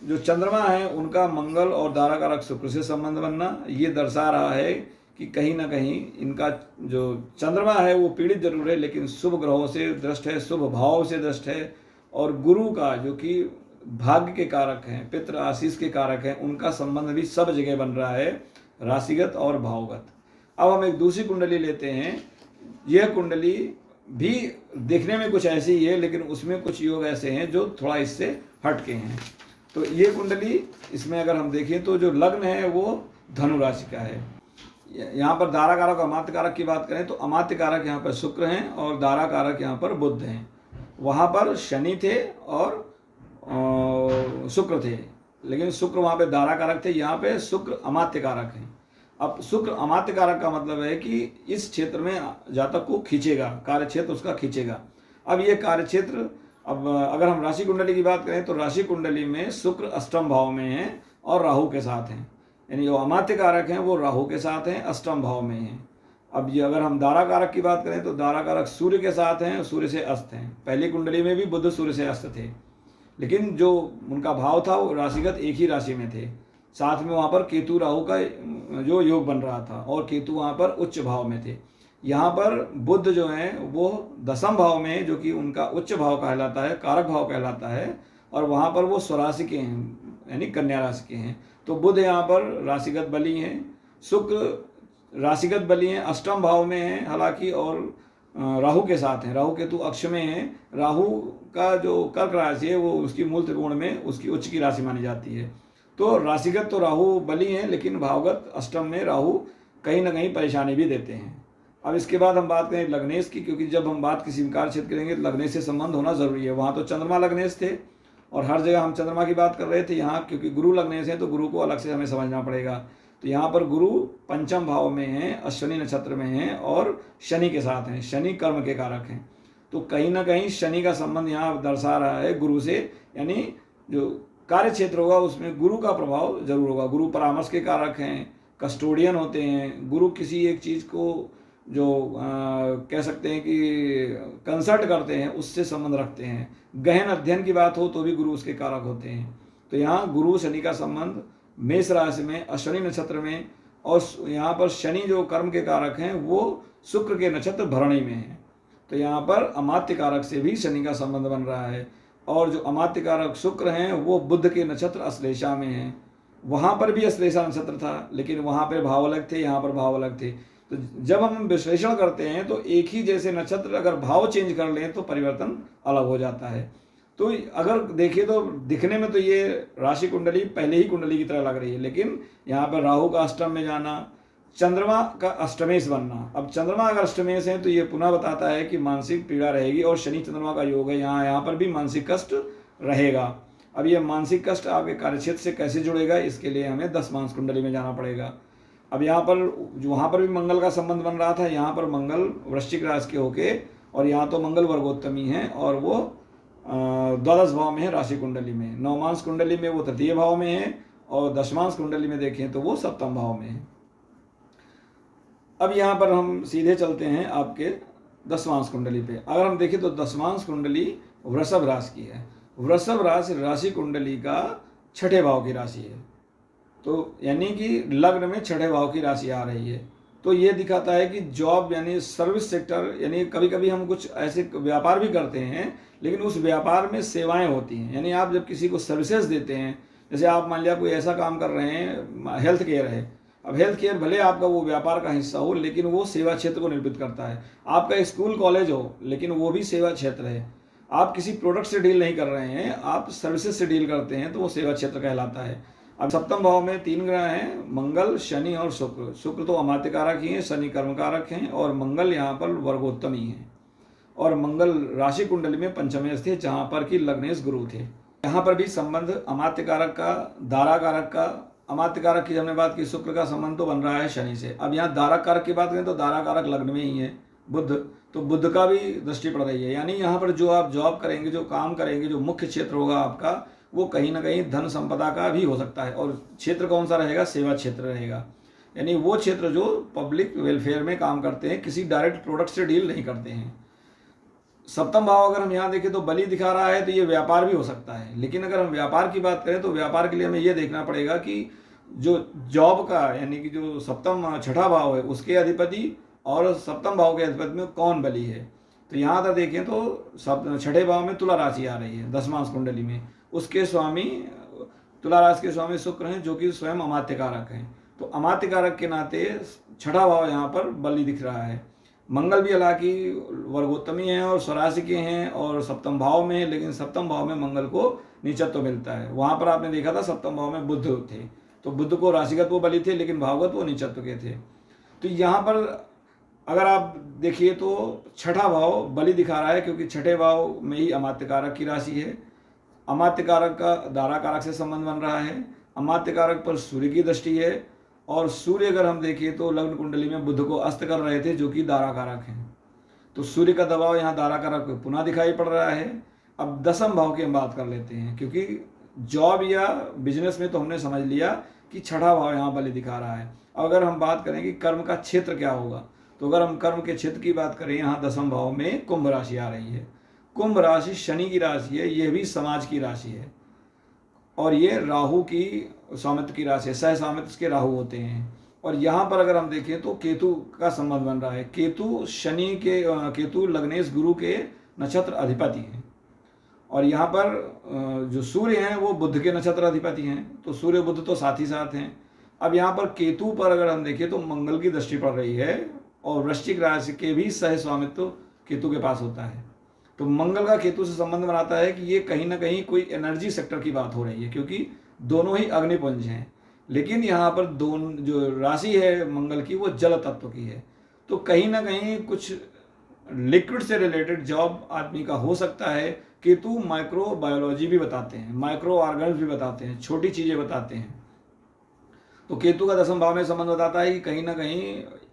जो चंद्रमा है उनका मंगल और दारा कारक शुक्र से संबंध बनना, ये दर्शा रहा है कि कहीं ना कहीं इनका जो चंद्रमा है वो पीड़ित जरूर है लेकिन शुभ ग्रहों से दृष्ट है, शुभ भाव से दृष्ट है, और गुरु का जो कि भाग्य के कारक हैं, पितृ आशीष के कारक हैं, उनका संबंध भी सब जगह बन रहा है, राशिगत और भावगत। अब हम एक दूसरी कुंडली लेते हैं। यह कुंडली भी देखने में कुछ ऐसी ही है लेकिन उसमें कुछ योग ऐसे हैं जो थोड़ा इससे हटके हैं। तो ये कुंडली, इसमें अगर हम देखें तो जो लग्न है वो धनु राशि का है। यहाँ पर दारा कारक अमात्य कारक की बात करें तो अमात्य कारक यहाँ पर शुक्र हैं और दारा कारक यहाँ पर बुध हैं। वहाँ पर शनि थे और शुक्र थे, लेकिन शुक्र वहाँ पे दारा कारक थे, यहाँ पे शुक्र अमात्य कारक हैं। अब शुक्र अमात्य कारक का मतलब है कि इस क्षेत्र में जातक को खींचेगा, कार्य क्षेत्र उसका खींचेगा। अब ये कार्य क्षेत्र, अब अगर हम राशि कुंडली की बात करें तो राशि कुंडली में शुक्र अष्टम भाव में है और राहु के साथ हैं, यानी जो अमात्य कारक हैं वो राहु के साथ हैं, अष्टम भाव में हैं। अब ये अगर हम दारा कारक की बात करें तो दारा कारक सूर्य के साथ हैं, सूर्य से अस्त हैं। पहली कुंडली में भी बुध सूर्य से अस्त थे, लेकिन जो उनका भाव था वो राशिगत एक ही राशि में थे। साथ में वहाँ पर केतु राहु का जो योग बन रहा था और केतु वहाँ पर उच्च भाव में थे। यहाँ पर बुध जो है वो दसम भाव में है, जो कि उनका उच्च भाव कहलाता है, कारक भाव कहलाता है, और वहाँ पर वो स्वराशि के हैं यानी कन्या राशि के हैं। तो बुध यहाँ पर राशिगत बली हैं, शुक्र राशिगत बली हैं, अष्टम भाव में हैं हालांकि, और राहु के साथ हैं, राहु केतु अक्ष में हैं। राहु का जो कर्क राशि है वो उसकी मूल त्रिकोण में उसकी उच्च की राशि मानी जाती है। तो राशिगत तो राहु बली हैं लेकिन भावगत अष्टम में राहु कहीं ना कहीं परेशानी भी देते हैं। अब इसके बाद हम बात करें लग्नेश की, क्योंकि जब हम बात किसी कार्य क्षेत्र करेंगे तो लग्नेश से संबंध होना जरूरी है। वहाँ तो चंद्रमा लग्नेश थे और हर जगह हम चंद्रमा की बात कर रहे थे, यहाँ क्योंकि गुरु लग्नेश है तो गुरु को अलग से हमें समझना पड़ेगा। तो यहाँ पर गुरु पंचम भाव में हैं, अश्विनी नक्षत्र में हैं और शनि के साथ हैं, शनि कर्म के कारक हैं। तो कहीं ना कहीं शनि का संबंध यहाँ दर्शा रहा है गुरु से, यानी जो कार्य क्षेत्र होगा उसमें गुरु का प्रभाव जरूर होगा। गुरु परामर्श के कारक हैं, कस्टोडियन होते हैं। गुरु किसी एक चीज़ को जो कह सकते हैं कि कंसल्ट करते हैं उससे संबंध रखते हैं। गहन अध्ययन की बात हो तो भी गुरु उसके कारक होते हैं। तो यहाँ गुरु शनि का संबंध मेष राशि में अश्विनी नक्षत्र में, और यहाँ पर शनि जो कर्म के कारक हैं वो शुक्र के नक्षत्र भरणी में है। तो यहाँ पर अमात्य कारक से भी शनि का संबंध बन रहा है, और जो अमात्य कारक शुक्र हैं वो बुध के नक्षत्र अश्लेषा में हैं। वहाँ पर भी अश्लेषा नक्षत्र था लेकिन वहाँ पर भाव अलग थे, यहाँ पर भाव अलग थे। तो जब हम विश्लेषण करते हैं तो एक ही जैसे नक्षत्र अगर भाव चेंज कर लें तो परिवर्तन अलग हो जाता है। तो अगर देखें तो दिखने में तो ये राशि कुंडली पहले ही कुंडली की तरह लग रही है, लेकिन यहाँ पर राहु का अष्टम में जाना, चंद्रमा का अष्टमेश बनना। अब चंद्रमा अगर अष्टमेश है तो ये पुनः बताता है कि मानसिक पीड़ा रहेगी, और शनि चंद्रमा का योग है, यहाँ पर भी मानसिक कष्ट रहेगा। अब ये मानसिक कष्ट आपके कार्यक्षेत्र से कैसे जुड़ेगा, इसके लिए हमें दसमांश कुंडली में जाना पड़ेगा। अब यहाँ पर वहाँ पर भी मंगल का संबंध बन रहा था, यहाँ पर मंगल वृश्चिक राशि के होके, और यहाँ तो मंगल वर्गोत्तमी है और वो द्वादश भाव में है राशि कुंडली में। नवमांश कुंडली में वो तृतीय भाव में है और दशमांश कुंडली में देखें तो वो सप्तम भाव में है। अब यहाँ पर हम सीधे चलते हैं आपके दशमांश कुंडली पे। अगर हम देखें तो दशमांश कुंडली वृषभ राशि की है। वृषभ राशि राशि कुंडली का छठे भाव की राशि है, तो यानी कि लग्न में छठे भाव की राशि आ रही है। तो ये दिखाता है कि जॉब यानी सर्विस सेक्टर, यानी कभी कभी हम कुछ ऐसे व्यापार भी करते हैं लेकिन उस व्यापार में सेवाएं होती हैं। यानी आप जब किसी को सर्विसेज देते हैं, जैसे आप मान लिया कोई ऐसा काम कर रहे हैं, हेल्थ केयर है। अब हेल्थ केयर भले आपका वो व्यापार का हिस्सा हो लेकिन वो सेवा क्षेत्र को निरूपित करता है। आपका स्कूल कॉलेज हो लेकिन वो भी सेवा क्षेत्र है। आप किसी प्रोडक्ट से डील नहीं कर रहे हैं, आप सर्विसेज से डील करते हैं, तो वो सेवा क्षेत्र कहलाता है। अब सप्तम भाव में तीन ग्रह हैं, मंगल, शनि और शुक्र। शुक्र तो अमात्य कारक ही हैं, शनि कर्म कारक हैं, और मंगल यहाँ पर वर्गोत्तमी हैं। और मंगल राशि कुंडली में पंचम स्थित, जहाँ पर कि लग्नेश गुरु थे। यहाँ पर भी संबंध अमात्य कारक का, दारा कारक का। अमात्य कारक की हमने बात की, शुक्र का संबंध तो बन रहा है शनि से। अब यहाँ दारा कारक की बात करें तो दारा कारक लग्न में ही है बुध, तो बुध का भी दृष्टि पड़ रही है। यानी यहाँ पर जो आप जॉब करेंगे, जो काम करेंगे, जो मुख्य क्षेत्र होगा आपका, वो कहीं ना कहीं धन संपदा का भी हो सकता है। और क्षेत्र कौन सा रहेगा, सेवा क्षेत्र रहेगा। यानी वो क्षेत्र जो पब्लिक वेलफेयर में काम करते हैं, किसी डायरेक्ट प्रोडक्ट से डील नहीं करते हैं। सप्तम भाव अगर हम यहाँ देखें तो बलि दिखा रहा है, तो ये व्यापार भी हो सकता है। लेकिन अगर हम व्यापार की बात करें तो व्यापार के लिए हमें ये देखना पड़ेगा कि जो जॉब का यानी कि जो सप्तम छठा भाव है उसके अधिपति और सप्तम भाव के अधिपति में कौन बलि है। तो यहाँ तक देखें तो छठे भाव में तुला राशि आ रही है दशमांश कुंडली में, उसके स्वामी तुला राशि के स्वामी शुक्र हैं जो कि स्वयं अमात्य कारक हैं। तो अमात्य कारक के नाते छठा भाव यहाँ पर बलि दिख रहा है। मंगल भी हालांकि वर्गोत्तमी है और स्वराशि के हैं और सप्तम भाव में है, लेकिन सप्तम भाव में मंगल को नीचत्व मिलता है। वहाँ पर आपने देखा था सप्तम भाव में बुध थे, तो बुध को राशिगत वो बलि थे लेकिन भावगत वो नीचत्व के थे। तो यहाँ पर अगर आप देखिए तो छठा भाव बलि दिखा रहा है, क्योंकि छठे भाव में ही अमात्य कारक की राशि है। अमात्य कारक का दारा कारक से संबंध बन रहा है। अमात्य कारक पर सूर्य की दृष्टि है, और सूर्य अगर हम देखें तो लग्न कुंडली में बुध को अस्त कर रहे थे जो कि दारा कारक हैं। तो सूर्य का दबाव यहाँ दारा कारक पे पुनः दिखाई पड़ रहा है। अब दसम भाव की हम बात कर लेते हैं, क्योंकि जॉब या बिजनेस में तो हमने समझ लिया कि छठा भाव यहाँ बलि दिखा रहा है। अगर हम बात करें कि कर्म का क्षेत्र क्या होगा, तो अगर हम कर्म के क्षेत्र की बात करें, यहाँ दसम भाव में कुंभ राशि आ रही है। कुंभ राशि शनि की राशि है, यह भी समाज की राशि है, और ये राहु की स्वामित्व की राशि है, सह स्वामित्व के राहु होते हैं। और यहाँ पर अगर हम देखें तो केतु का संबंध बन रहा है। केतु लग्नेश गुरु के नक्षत्र अधिपति हैं, और यहाँ पर जो सूर्य हैं वो बुध के नक्षत्र अधिपति हैं, तो सूर्य बुध तो साथ ही साथ हैं। अब यहाँ पर केतु पर अगर हम देखें तो मंगल की दृष्टि पड़ रही है, और वृश्चिक राशि के भी सह स्वामित्व केतु के पास होता है। तो मंगल का केतु से संबंध बनाता है कि ये कहीं ना कहीं कोई एनर्जी सेक्टर की बात हो रही है, क्योंकि दोनों ही अग्निपुंज हैं। लेकिन यहाँ पर दोनों जो राशि है मंगल की वो जल तत्व की है, तो कहीं ना कहीं कुछ लिक्विड से रिलेटेड जॉब आदमी का हो सकता है। केतु माइक्रो बायोलॉजी भी बताते हैं, माइक्रो ऑर्गन्स भी बताते हैं, छोटी चीज़ें बताते हैं। तो केतु का दसम भाव में संबंध बताता है कि कहीं ना कहीं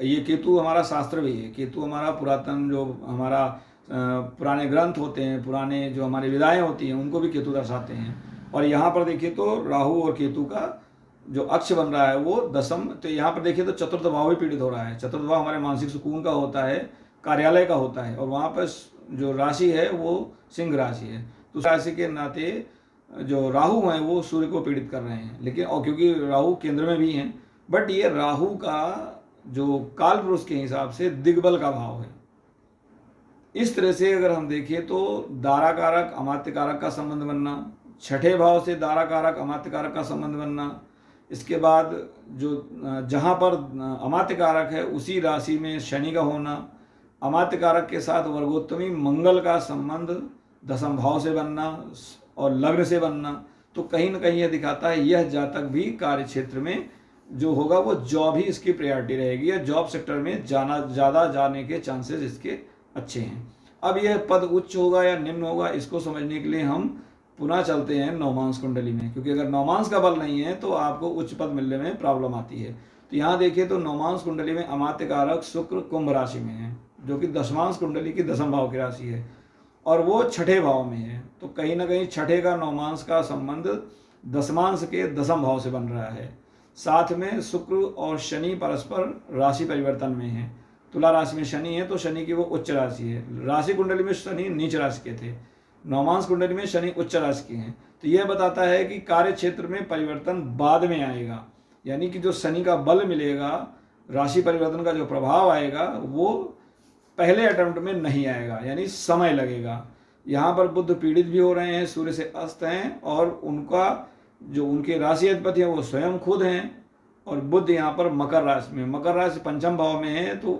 ये केतु हमारा शास्त्र भी है। केतु हमारा पुरातन जो हमारा पुराने ग्रंथ होते हैं, पुराने जो हमारी विधाएँ होती हैं, उनको भी केतु दर्शाते हैं। और यहाँ पर देखिए तो राहु और केतु का जो अक्ष बन रहा है वो दसम, तो यहाँ पर देखिए तो चतुर्थ भाव भी पीड़ित हो रहा है। चतुर्थ भाव हमारे मानसिक सुकून का होता है, कार्यालय का होता है, और वहाँ पर जो राशि है वो सिंह राशि है। तो राशि के नाते जो राहु हैं वो सूर्य को पीड़ित कर रहे हैं। लेकिन और क्योंकि राहु केंद्र में भी हैं, बट ये राहु का जो काल पुरुष के हिसाब से दिग्बल का भाव है। इस तरह से अगर हम देखें तो दारा कारक अमात्य कारक का संबंध बनना, छठे भाव से दारा कारक अमात्य कारक का संबंध बनना, इसके बाद जो जहाँ पर अमात्य कारक है उसी राशि में शनि का होना, अमात्य कारक के साथ वर्गोत्तमी मंगल का संबंध दसम भाव से बनना और लग्न से बनना, तो कहीं ना कहीं यह दिखाता है यह जातक भी कार्य क्षेत्र में जो होगा वो जॉब ही इसकी प्रायोरिटी रहेगी, या जॉब सेक्टर में ज़्यादा जाने के चांसेस इसके अच्छे हैं। अब यह पद उच्च होगा या निम्न होगा, इसको समझने के लिए हम पुनः चलते हैं नवमांश कुंडली में, क्योंकि अगर नवमांश का बल नहीं है तो आपको उच्च पद मिलने में प्रॉब्लम आती है। तो यहाँ देखिए तो नवमांश कुंडली में अमात्य कारक शुक्र कुंभ राशि में है, जो कि दशमांश कुंडली की दसम भाव की राशि है, और वो छठे भाव में है। तो कहीं ना कहीं छठे का नवमांश का संबंध दशमांश के दसम भाव से बन रहा है। साथ में शुक्र और शनि परस्पर राशि परिवर्तन में है। तुला राशि में शनि है तो शनि की वो उच्च राशि है। राशि कुंडली में शनि नीच राशि के थे, नवमांश कुंडली में शनि उच्च राशि के हैं। तो यह बताता है कि कार्य क्षेत्र में परिवर्तन बाद में आएगा, यानी कि जो शनि का बल मिलेगा, राशि परिवर्तन का जो प्रभाव आएगा वो पहले अटेम्प्ट में नहीं आएगा, यानी समय लगेगा। यहाँ पर बुध पीड़ित भी हो रहे हैं, सूर्य से अस्त हैं, और उनका जो उनके राशि अधिपति हैं वो स्वयं खुद हैं, और बुध यहाँ पर मकर राशि में, मकर राशि पंचम भाव में है। तो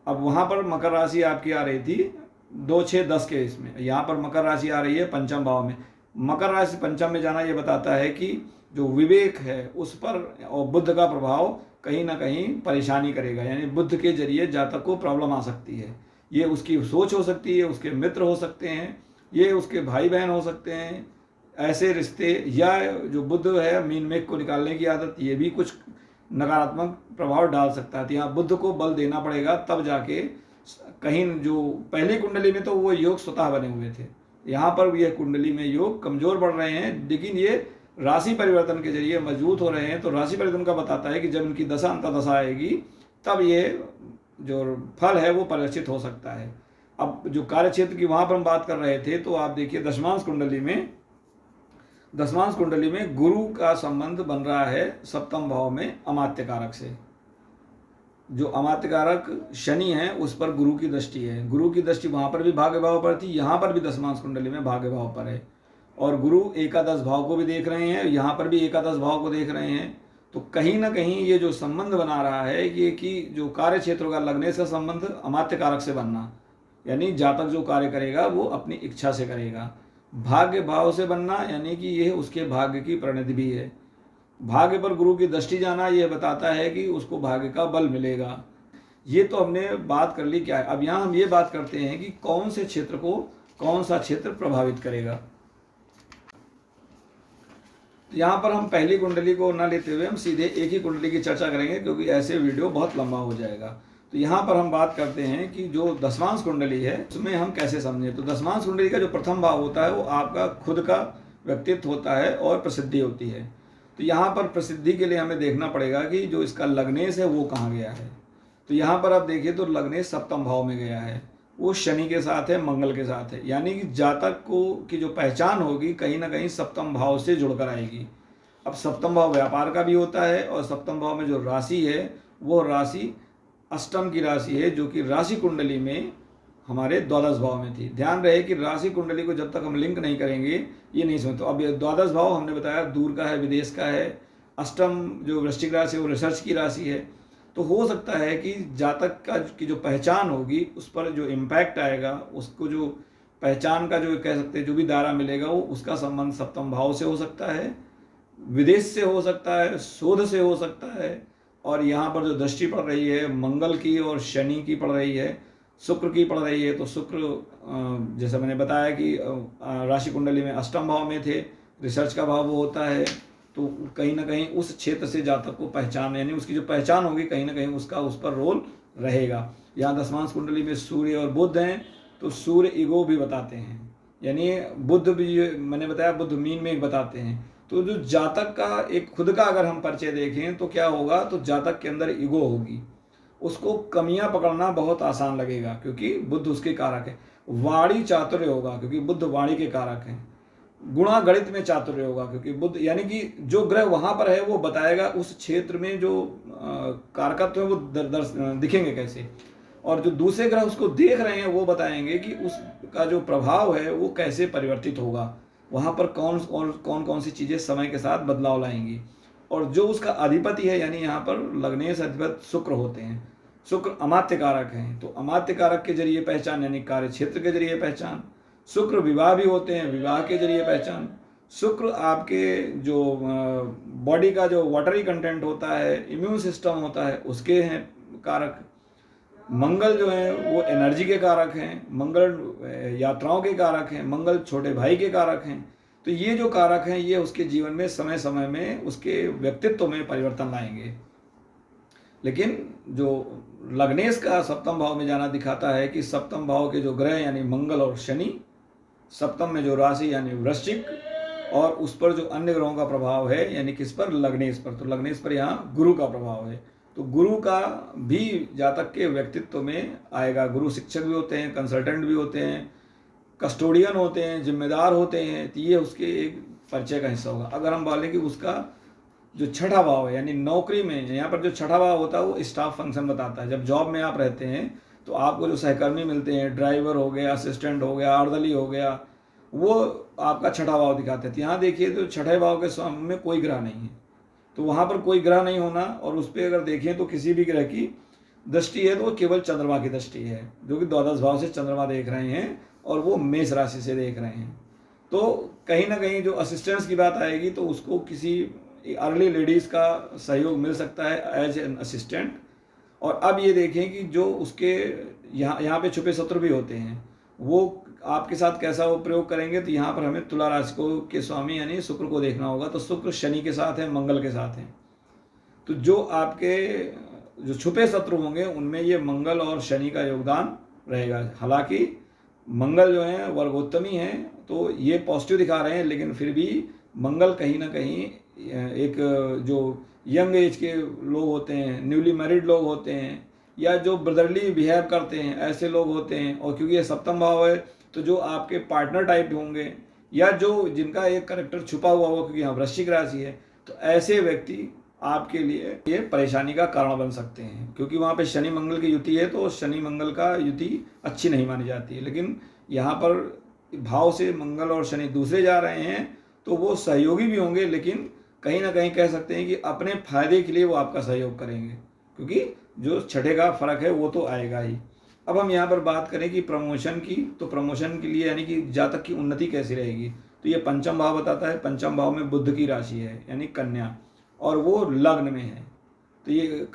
अब वहाँ पर मकर राशि आपकी आ रही थी 2, 6, 10 के इसमें, यहाँ पर मकर राशि आ रही है पंचम भाव में। मकर राशि पंचम में जाना ये बताता है कि जो विवेक है उस पर और बुध का प्रभाव कहीं ना कहीं परेशानी करेगा, यानी बुध के जरिए जातक को प्रॉब्लम आ सकती है। ये उसकी सोच हो सकती है, उसके मित्र हो सकते हैं, ये उसके भाई बहन हो सकते हैं, ऐसे रिश्ते, या जो बुध है मीन मेघ को निकालने की आदत, ये भी कुछ नकारात्मक प्रभाव डाल सकता है। तो यहाँ बुध को बल देना पड़ेगा, तब जाके कहीं जो पहली कुंडली में तो वो योग स्वतः बने हुए थे, यहाँ पर यह कुंडली में योग कमजोर पड़ रहे हैं, लेकिन ये राशि परिवर्तन के जरिए मजबूत हो रहे हैं, तो राशि परिवर्तन का बताता है कि जब इनकी दशा अंतर्दशा आएगी तब ये जो फल है वो परिलक्षित हो सकता है। अब जो कार्य क्षेत्र की वहाँ पर हम बात कर रहे थे, तो आप देखिए दशमांश कुंडली में गुरु का संबंध बन रहा है सप्तम भाव में अमात्य कारक से। जो अमात्य कारक शनि है उस पर गुरु की दृष्टि है। गुरु की दृष्टि वहाँ पर भी भाग्य भाव पर थी, यहाँ पर भी दशमांश कुंडली में भाग्य भाव पर है, और गुरु एकादश भाव को भी देख रहे हैं, यहाँ पर भी एकादश भाव को देख रहे हैं। तो कहीं ना कहीं ये जो संबंध बना रहा है ये कि जो कार्य क्षेत्रों का लगने से संबंध अमात्य कारक से बनना, यानी जातक जो कार्य करेगा वो अपनी इच्छा से करेगा। भाग्य भाव से बनना यानी कि यह उसके भाग्य की परिणति भी है। भाग्य पर गुरु की दृष्टि जाना यह बताता है कि उसको भाग्य का बल मिलेगा। ये तो हमने बात कर ली क्या है। अब यहाँ हम ये बात करते हैं कि कौन से क्षेत्र को कौन सा क्षेत्र प्रभावित करेगा। यहाँ पर हम पहली कुंडली को न लेते हुए हम सीधे एक ही कुंडली की चर्चा करेंगे, क्योंकि ऐसे वीडियो बहुत लंबा हो जाएगा। तो यहाँ पर हम बात करते हैं कि जो दशमांश कुंडली है उसमें हम कैसे समझें। तो दशमांश कुंडली का जो प्रथम भाव होता है वो आपका खुद का व्यक्तित्व होता है और प्रसिद्धि होती है। तो यहाँ पर प्रसिद्धि के लिए हमें देखना पड़ेगा कि जो इसका लग्नेश है वो कहाँ गया है। तो यहाँ पर आप देखिए तो लग्नेश सप्तम भाव में गया है, वो शनि के साथ है, मंगल के साथ है, यानी कि जातक को की जो पहचान होगी कहीं ना कहीं सप्तम भाव से जुड़कर आएगी। अब सप्तम भाव व्यापार का भी होता है, और सप्तम भाव में जो राशि है वो राशि अष्टम की राशि है, जो कि राशि कुंडली में हमारे द्वादश भाव में थी। ध्यान रहे कि राशि कुंडली को जब तक हम लिंक नहीं करेंगे ये नहीं समझते। अब ये द्वादश भाव हमने बताया दूर का है, विदेश का है। अष्टम जो वृश्चिक राशि है वो रिसर्च की राशि है। तो हो सकता है कि जातक का की जो पहचान होगी उस पर जो इम्पैक्ट आएगा, उसको जो पहचान का जो कह सकते हैं जो भी दायरा मिलेगा वो उसका संबंध सप्तम भाव से हो सकता है, विदेश से हो सकता है, शोध से हो सकता है। और यहाँ पर जो दृष्टि पड़ रही है मंगल की और शनि की पड़ रही है, शुक्र की पड़ रही है। तो शुक्र जैसे मैंने बताया कि राशि कुंडली में अष्टम भाव में थे, रिसर्च का भाव वो होता है। तो कहीं ना कहीं उस क्षेत्र से जातक को पहचान, यानी उसकी जो पहचान होगी कहीं ना कहीं उसका उस पर रोल रहेगा। यहाँ दशमांश कुंडली में सूर्य और बुध हैं, तो सूर्य ईगो भी बताते हैं, यानी बुध भी मैंने बताया बुध मीन में बताते हैं। तो जो जातक का एक खुद का अगर हम परिचय देखें तो क्या होगा, तो जातक के अंदर ईगो होगी, उसको कमियां पकड़ना बहुत आसान लगेगा क्योंकि बुध उसके कारक है। वाणी चातुर्य होगा क्योंकि बुध वाणी के कारक हैं। गुणा गणित में चातुर्य होगा क्योंकि बुध, यानी कि जो ग्रह वहां पर है वो बताएगा उस क्षेत्र में जो कारकत्व है वो दिखेंगे कैसे, और जो दूसरे ग्रह उसको देख रहे हैं वो बताएंगे कि उसका जो प्रभाव है वो कैसे परिवर्तित होगा, वहां पर कौन कौन सी चीजें समय के साथ बदलाव लाएंगी। और जो उसका अधिपति है, यानी यहाँ पर लग्नेश अधिपति शुक्र होते हैं, शुक्र अमात्य कारक हैं। तो अमात्य कारक के जरिए पहचान, यानी कार्य क्षेत्र के जरिए पहचान। शुक्र विवाह भी होते हैं, विवाह के जरिए पहचान। शुक्र आपके जो बॉडी का जो वाटरी कंटेंट होता है, इम्यून सिस्टम होता है, उसके हैं कारक। मंगल जो है वो एनर्जी के कारक हैं, मंगल यात्राओं के कारक हैं, मंगल छोटे भाई के कारक हैं। तो ये जो कारक हैं ये उसके जीवन में समय समय में उसके व्यक्तित्व में परिवर्तन लाएंगे। लेकिन जो लग्नेश का सप्तम भाव में जाना दिखाता है कि सप्तम भाव के जो ग्रह यानी मंगल और शनि, सप्तम में जो राशि यानी वृश्चिक, और उस पर जो अन्य ग्रहों का प्रभाव है यानी किस पर, लग्नेश पर। तो लग्नेश पर यहाँ गुरु का प्रभाव है। तो गुरु का भी जातक के व्यक्तित्व में आएगा। गुरु शिक्षक भी होते हैं, कंसल्टेंट भी होते हैं, कस्टोडियन होते हैं, जिम्मेदार होते हैं। तो ये उसके एक परिचय का हिस्सा होगा। अगर हम बोलें कि उसका जो छठा भाव है यानी नौकरी में, यहाँ पर जो छठा भाव होता है वो स्टाफ फंक्शन बताता है। जब जॉब में आप रहते हैं तो आपको जो सहकर्मी मिलते हैं, ड्राइवर हो गया, असिस्टेंट हो गया, आर्दली हो गया, वो आपका छठा भाव दिखाते हैं। तो यहाँ देखिए तो छठे भाव के स्वामी में कोई ग्रह नहीं है, तो वहाँ पर कोई ग्रह नहीं होना, और उस पर अगर देखें तो किसी भी ग्रह की दृष्टि है तो वो केवल चंद्रमा की दृष्टि है, जो कि द्वादश भाव से चंद्रमा देख रहे हैं और वो मेष राशि से देख रहे हैं। तो कहीं ना कहीं जो असिस्टेंस की बात आएगी तो उसको किसी अर्ली लेडीज़ का सहयोग मिल सकता है एज एन असिस्टेंट। और अब ये देखें कि जो उसके यहाँ पे छुपे शत्रु भी होते हैं, वो आपके साथ कैसा वो प्रयोग करेंगे। तो यहाँ पर हमें तुला राशि को के स्वामी यानी शुक्र को देखना होगा। तो शुक्र शनि के साथ है, मंगल के साथ है। तो जो आपके जो छुपे शत्रु होंगे उनमें ये मंगल और शनि का योगदान रहेगा। हालांकि मंगल जो है वर्गोत्तमी है तो ये पॉजिटिव दिखा रहे हैं, लेकिन फिर भी मंगल कहीं ना कहीं एक जो यंग एज के लोग होते हैं, न्यूली मैरिड लोग होते हैं, या जो ब्रदरली बिहेव करते हैं, ऐसे लोग होते हैं। और क्योंकि ये सप्तम भाव है तो जो आपके पार्टनर टाइप होंगे या जो जिनका एक करेक्टर छुपा हुआ होगा, क्योंकि यहाँ वृश्चिक राशि है, तो ऐसे व्यक्ति आपके लिए ये परेशानी का कारण बन सकते हैं। क्योंकि वहाँ पे शनि मंगल की युति है, तो शनि मंगल का युति अच्छी नहीं मानी जाती है। लेकिन यहाँ पर भाव से मंगल और शनि दूसरे जा रहे हैं, तो वो सहयोगी भी होंगे, लेकिन कहीं ना कहीं कह सकते हैं कि अपने फायदे के लिए वो आपका सहयोग करेंगे, क्योंकि जो छठे का फर्क है वो तो आएगा ही। अब हम यहाँ पर बात करें कि प्रमोशन की, तो प्रमोशन के लिए यानी कि जातक की उन्नति कैसी रहेगी, तो ये पंचम भाव बताता है। पंचम भाव में बुध की राशि है यानी कन्या, और वो लग्न में है। तो ये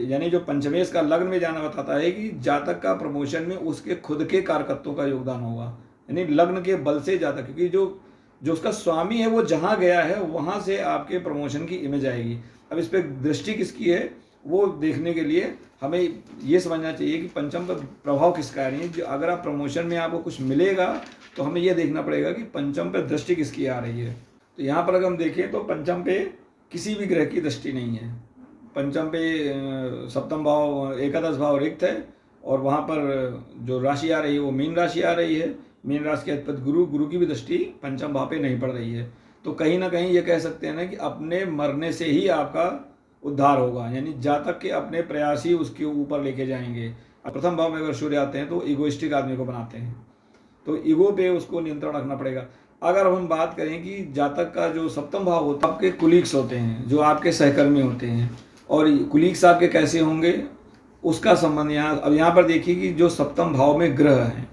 यानी जो पंचमेश का लग्न में जाना बताता है कि जातक का प्रमोशन में उसके खुद के कारकत्वों का योगदान होगा, यानी लग्न के बल से जातक, क्योंकि जो जो उसका स्वामी है वो जहाँ गया है वहाँ से आपके प्रमोशन की इमेज आएगी। अब इस पर दृष्टि किसकी है वो देखने के लिए हमें ये समझना चाहिए कि पंचम पर प्रभाव किसका है। जो अगर आप प्रमोशन में आपको कुछ मिलेगा तो हमें ये देखना पड़ेगा कि पंचम पर दृष्टि किसकी आ रही है। तो यहाँ पर अगर हम देखें तो पंचम पे किसी भी ग्रह की दृष्टि नहीं है। पंचम पे सप्तम भाव एकादश भाव रिक्त है, और वहाँ पर जो राशि आ रही है वो मीन राशि आ रही है। मीन राशि के अधिपति गुरु की भी दृष्टि पंचम भाव पे नहीं पड़ रही है। तो कहीं ना कहीं ये कह सकते हैं ना कि अपने मरने से ही आपका उद्धार होगा, यानी जातक के अपने प्रयास ही उसके ऊपर लेके जाएंगे। प्रथम भाव में अगर सूर्य आते हैं तो इगोइस्टिक आदमी को बनाते हैं, तो ईगो पे उसको नियंत्रण रखना पड़ेगा। अगर हम बात करें कि जातक का जो सप्तम भाव होता है, आपके कुलीग्स होते हैं, जो आपके सहकर्मी होते हैं, और कुलीग्स आपके कैसे होंगे उसका संबंध यहाँ पर देखिए कि जो सप्तम भाव में ग्रह हैं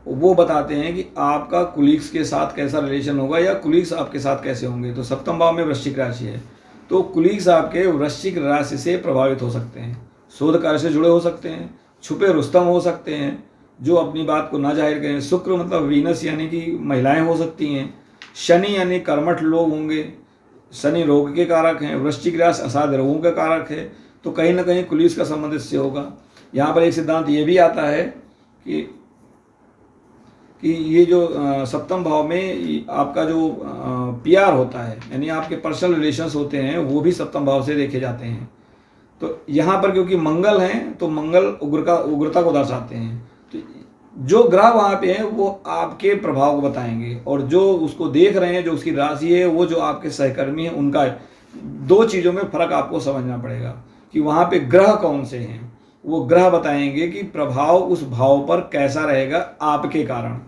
वो बताते हैं कि आपका कुलीग्स के साथ कैसा रिलेशन होगा या कुलीग्स आपके साथ कैसे होंगे। तो सप्तम भाव में वृश्चिक राशि है, तो कुलीग्स आपके वृश्चिक राशि से प्रभावित हो सकते हैं, शोध कार्य से जुड़े हो सकते हैं, छुपे रुस्तम हो सकते हैं जो अपनी बात को ना जाहिर करें। शुक्र मतलब वीनस यानी कि महिलाएं हो सकती हैं। शनि यानी कर्मठ लोग होंगे, शनि रोग के कारक हैं, वृश्चिक राशि असाध्य रोगों का कारक है, तो कहीं ना कहीं कुलीग्स का संबंध इससे होगा। यहाँ पर एक सिद्धांत ये भी आता है कि ये जो सप्तम भाव में आपका जो प्यार होता है, यानी आपके पर्सनल रिलेशंस होते हैं, वो भी सप्तम भाव से देखे जाते हैं। तो यहाँ पर क्योंकि मंगल हैं तो मंगल उग्रता को दर्शाते हैं, तो जो ग्रह वहाँ पे हैं वो आपके प्रभाव को बताएंगे, और जो उसको देख रहे हैं, जो उसकी राशि है, वो जो आपके सहकर्मी हैं उनका है। दो चीज़ों में फ़र्क आपको समझना पड़ेगा कि वहाँ पे ग्रह कौन से हैं। वो ग्रह बताएंगे कि प्रभाव उस भाव पर कैसा रहेगा आपके कारण,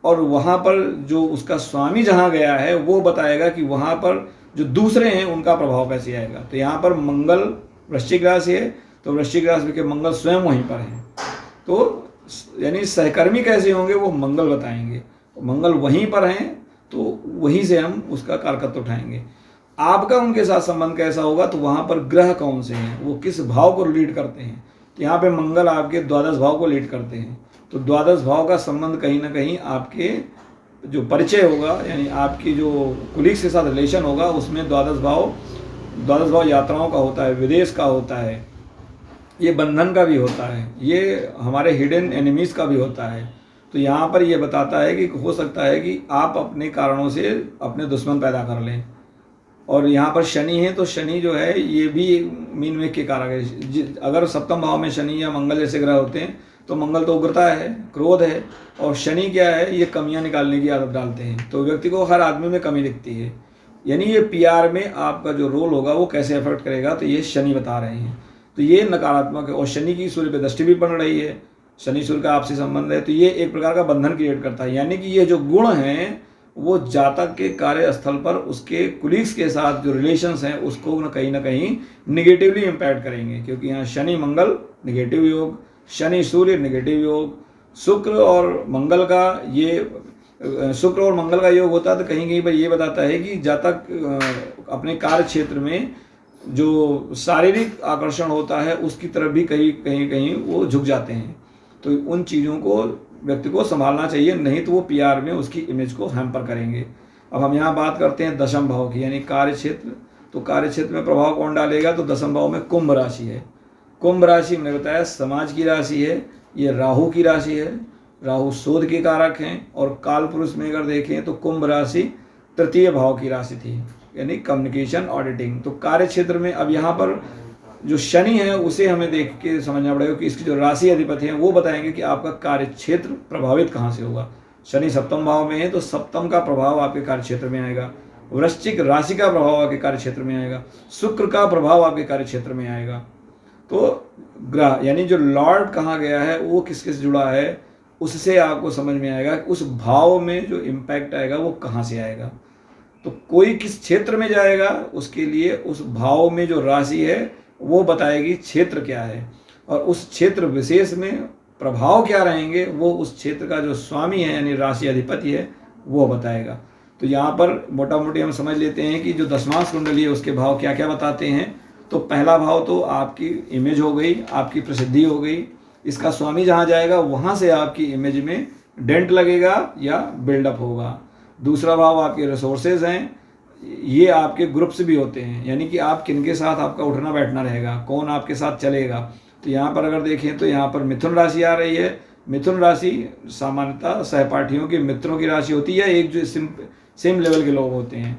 और वहाँ पर जो उसका स्वामी जहाँ गया है वो बताएगा कि वहाँ पर जो दूसरे हैं उनका प्रभाव कैसे आएगा। तो यहाँ पर मंगल वृश्चिक राशि है, तो वृश्चिक राशि के मंगल स्वयं वहीं पर हैं, तो यानी सहकर्मी कैसे होंगे वो मंगल बताएंगे। मंगल वहीं पर हैं तो वहीं से हम उसका कारकत्व उठाएंगे। आपका उनके साथ संबंध कैसा होगा, तो वहाँ पर ग्रह कौन से हैं, वो किस भाव को लीड करते हैं। तो यहाँ पे मंगल आपके द्वादश भाव को लीड करते हैं, तो द्वादश भाव का संबंध कहीं ना कहीं आपके जो परिचय होगा, यानी आपकी जो कुलीग्स के साथ रिलेशन होगा, उसमें द्वादश भाव यात्राओं का होता है, विदेश का होता है, ये बंधन का भी होता है, ये हमारे हिडन एनिमीज का भी होता है। तो यहाँ पर ये बताता है कि हो सकता है कि आप अपने कारणों से अपने दुश्मन पैदा कर लें। और यहाँ पर शनि है, तो शनि जो है ये भी मीन मेघ के कारक है। अगर सप्तम भाव में शनि या मंगल जैसे ग्रह होते हैं तो मंगल तो उग्रता है, क्रोध है, और शनि क्या है, ये कमियां निकालने की आदत डालते हैं। तो व्यक्ति को हर आदमी में कमी दिखती है, यानी ये पीआर में आपका जो रोल होगा वो कैसे अफेक्ट करेगा, तो ये शनि बता रहे हैं। तो ये नकारात्मक है, और शनि की सूर्य पे दृष्टि भी पड़ रही है, शनि सूर्य का आपसी संबंध है, तो ये एक प्रकार का बंधन क्रिएट करता है। यानी कि ये जो गुण हैं वो जातक के कार्यस्थल पर उसके कुलीग्स के साथ जो रिलेशंस हैं उसको न कहीं निगेटिवली इम्पैक्ट करेंगे, क्योंकि यहाँ शनि मंगल निगेटिव योग, शनि सूर्य नेगेटिव योग, शुक्र और मंगल का योग होता है। तो कहीं पर ये बताता है कि जातक अपने कार्य क्षेत्र में जो शारीरिक आकर्षण होता है उसकी तरफ भी कहीं वो झुक जाते हैं। तो उन चीज़ों को व्यक्ति को संभालना चाहिए, नहीं तो वो पीआर में उसकी इमेज को हैम्पर करेंगे। अब हम यहाँ बात करते हैं दशम भाव की, यानी कार्य क्षेत्र। तो कार्य क्षेत्र में प्रभाव कौन डालेगा, तो दशम भाव में कुंभ राशि है। कुंभ राशि मैंने बताया समाज की राशि है, ये राहु की राशि है, राहु शोध के कारक हैं। और काल पुरुष में अगर देखें तो कुंभ राशि तृतीय भाव की राशि थी, यानी कम्युनिकेशन ऑडिटिंग। तो कार्य क्षेत्र में अब यहाँ पर जो शनि है उसे हमें देख के समझना पड़ेगा कि इसकी जो राशि अधिपति है वो बताएंगे कि आपका कार्य क्षेत्र प्रभावित कहाँ से होगा। शनि सप्तम भाव में है तो सप्तम का प्रभाव आपके कार्य क्षेत्र में आएगा, वृश्चिक राशि का प्रभाव आपके कार्य क्षेत्र में आएगा, शुक्र का प्रभाव आपके कार्य क्षेत्र में आएगा। तो ग्रह यानी जो लॉर्ड कहाँ गया है वो किस किस जुड़ा है उससे आपको समझ में आएगा कि उस भाव में जो इम्पैक्ट आएगा वो कहाँ से आएगा। तो कोई किस क्षेत्र में जाएगा उसके लिए उस भाव में जो राशि है वो बताएगी क्षेत्र क्या है, और उस क्षेत्र विशेष में प्रभाव क्या रहेंगे वो उस क्षेत्र का जो स्वामी है यानी राशि अधिपति है वो बताएगा। तो यहाँ पर मोटा मोटी हम समझ लेते हैं कि जो दशमांश कुंडली है उसके भाव क्या क्या बताते हैं। तो पहला भाव तो आपकी इमेज हो गई, आपकी प्रसिद्धि हो गई, इसका स्वामी जहाँ जाएगा वहाँ से आपकी इमेज में डेंट लगेगा या बिल्डअप होगा। दूसरा भाव आपके रिसोर्सेज हैं, ये आपके ग्रुप्स भी होते हैं, यानी कि आप किन के साथ आपका उठना बैठना रहेगा, कौन आपके साथ चलेगा। तो यहाँ पर अगर देखें तो यहाँ पर मिथुन राशि आ रही है। मिथुन राशि सामान्यतः सहपाठियों के मित्रों की राशि होती है, एक जो सेम लेवल के लोग होते हैं।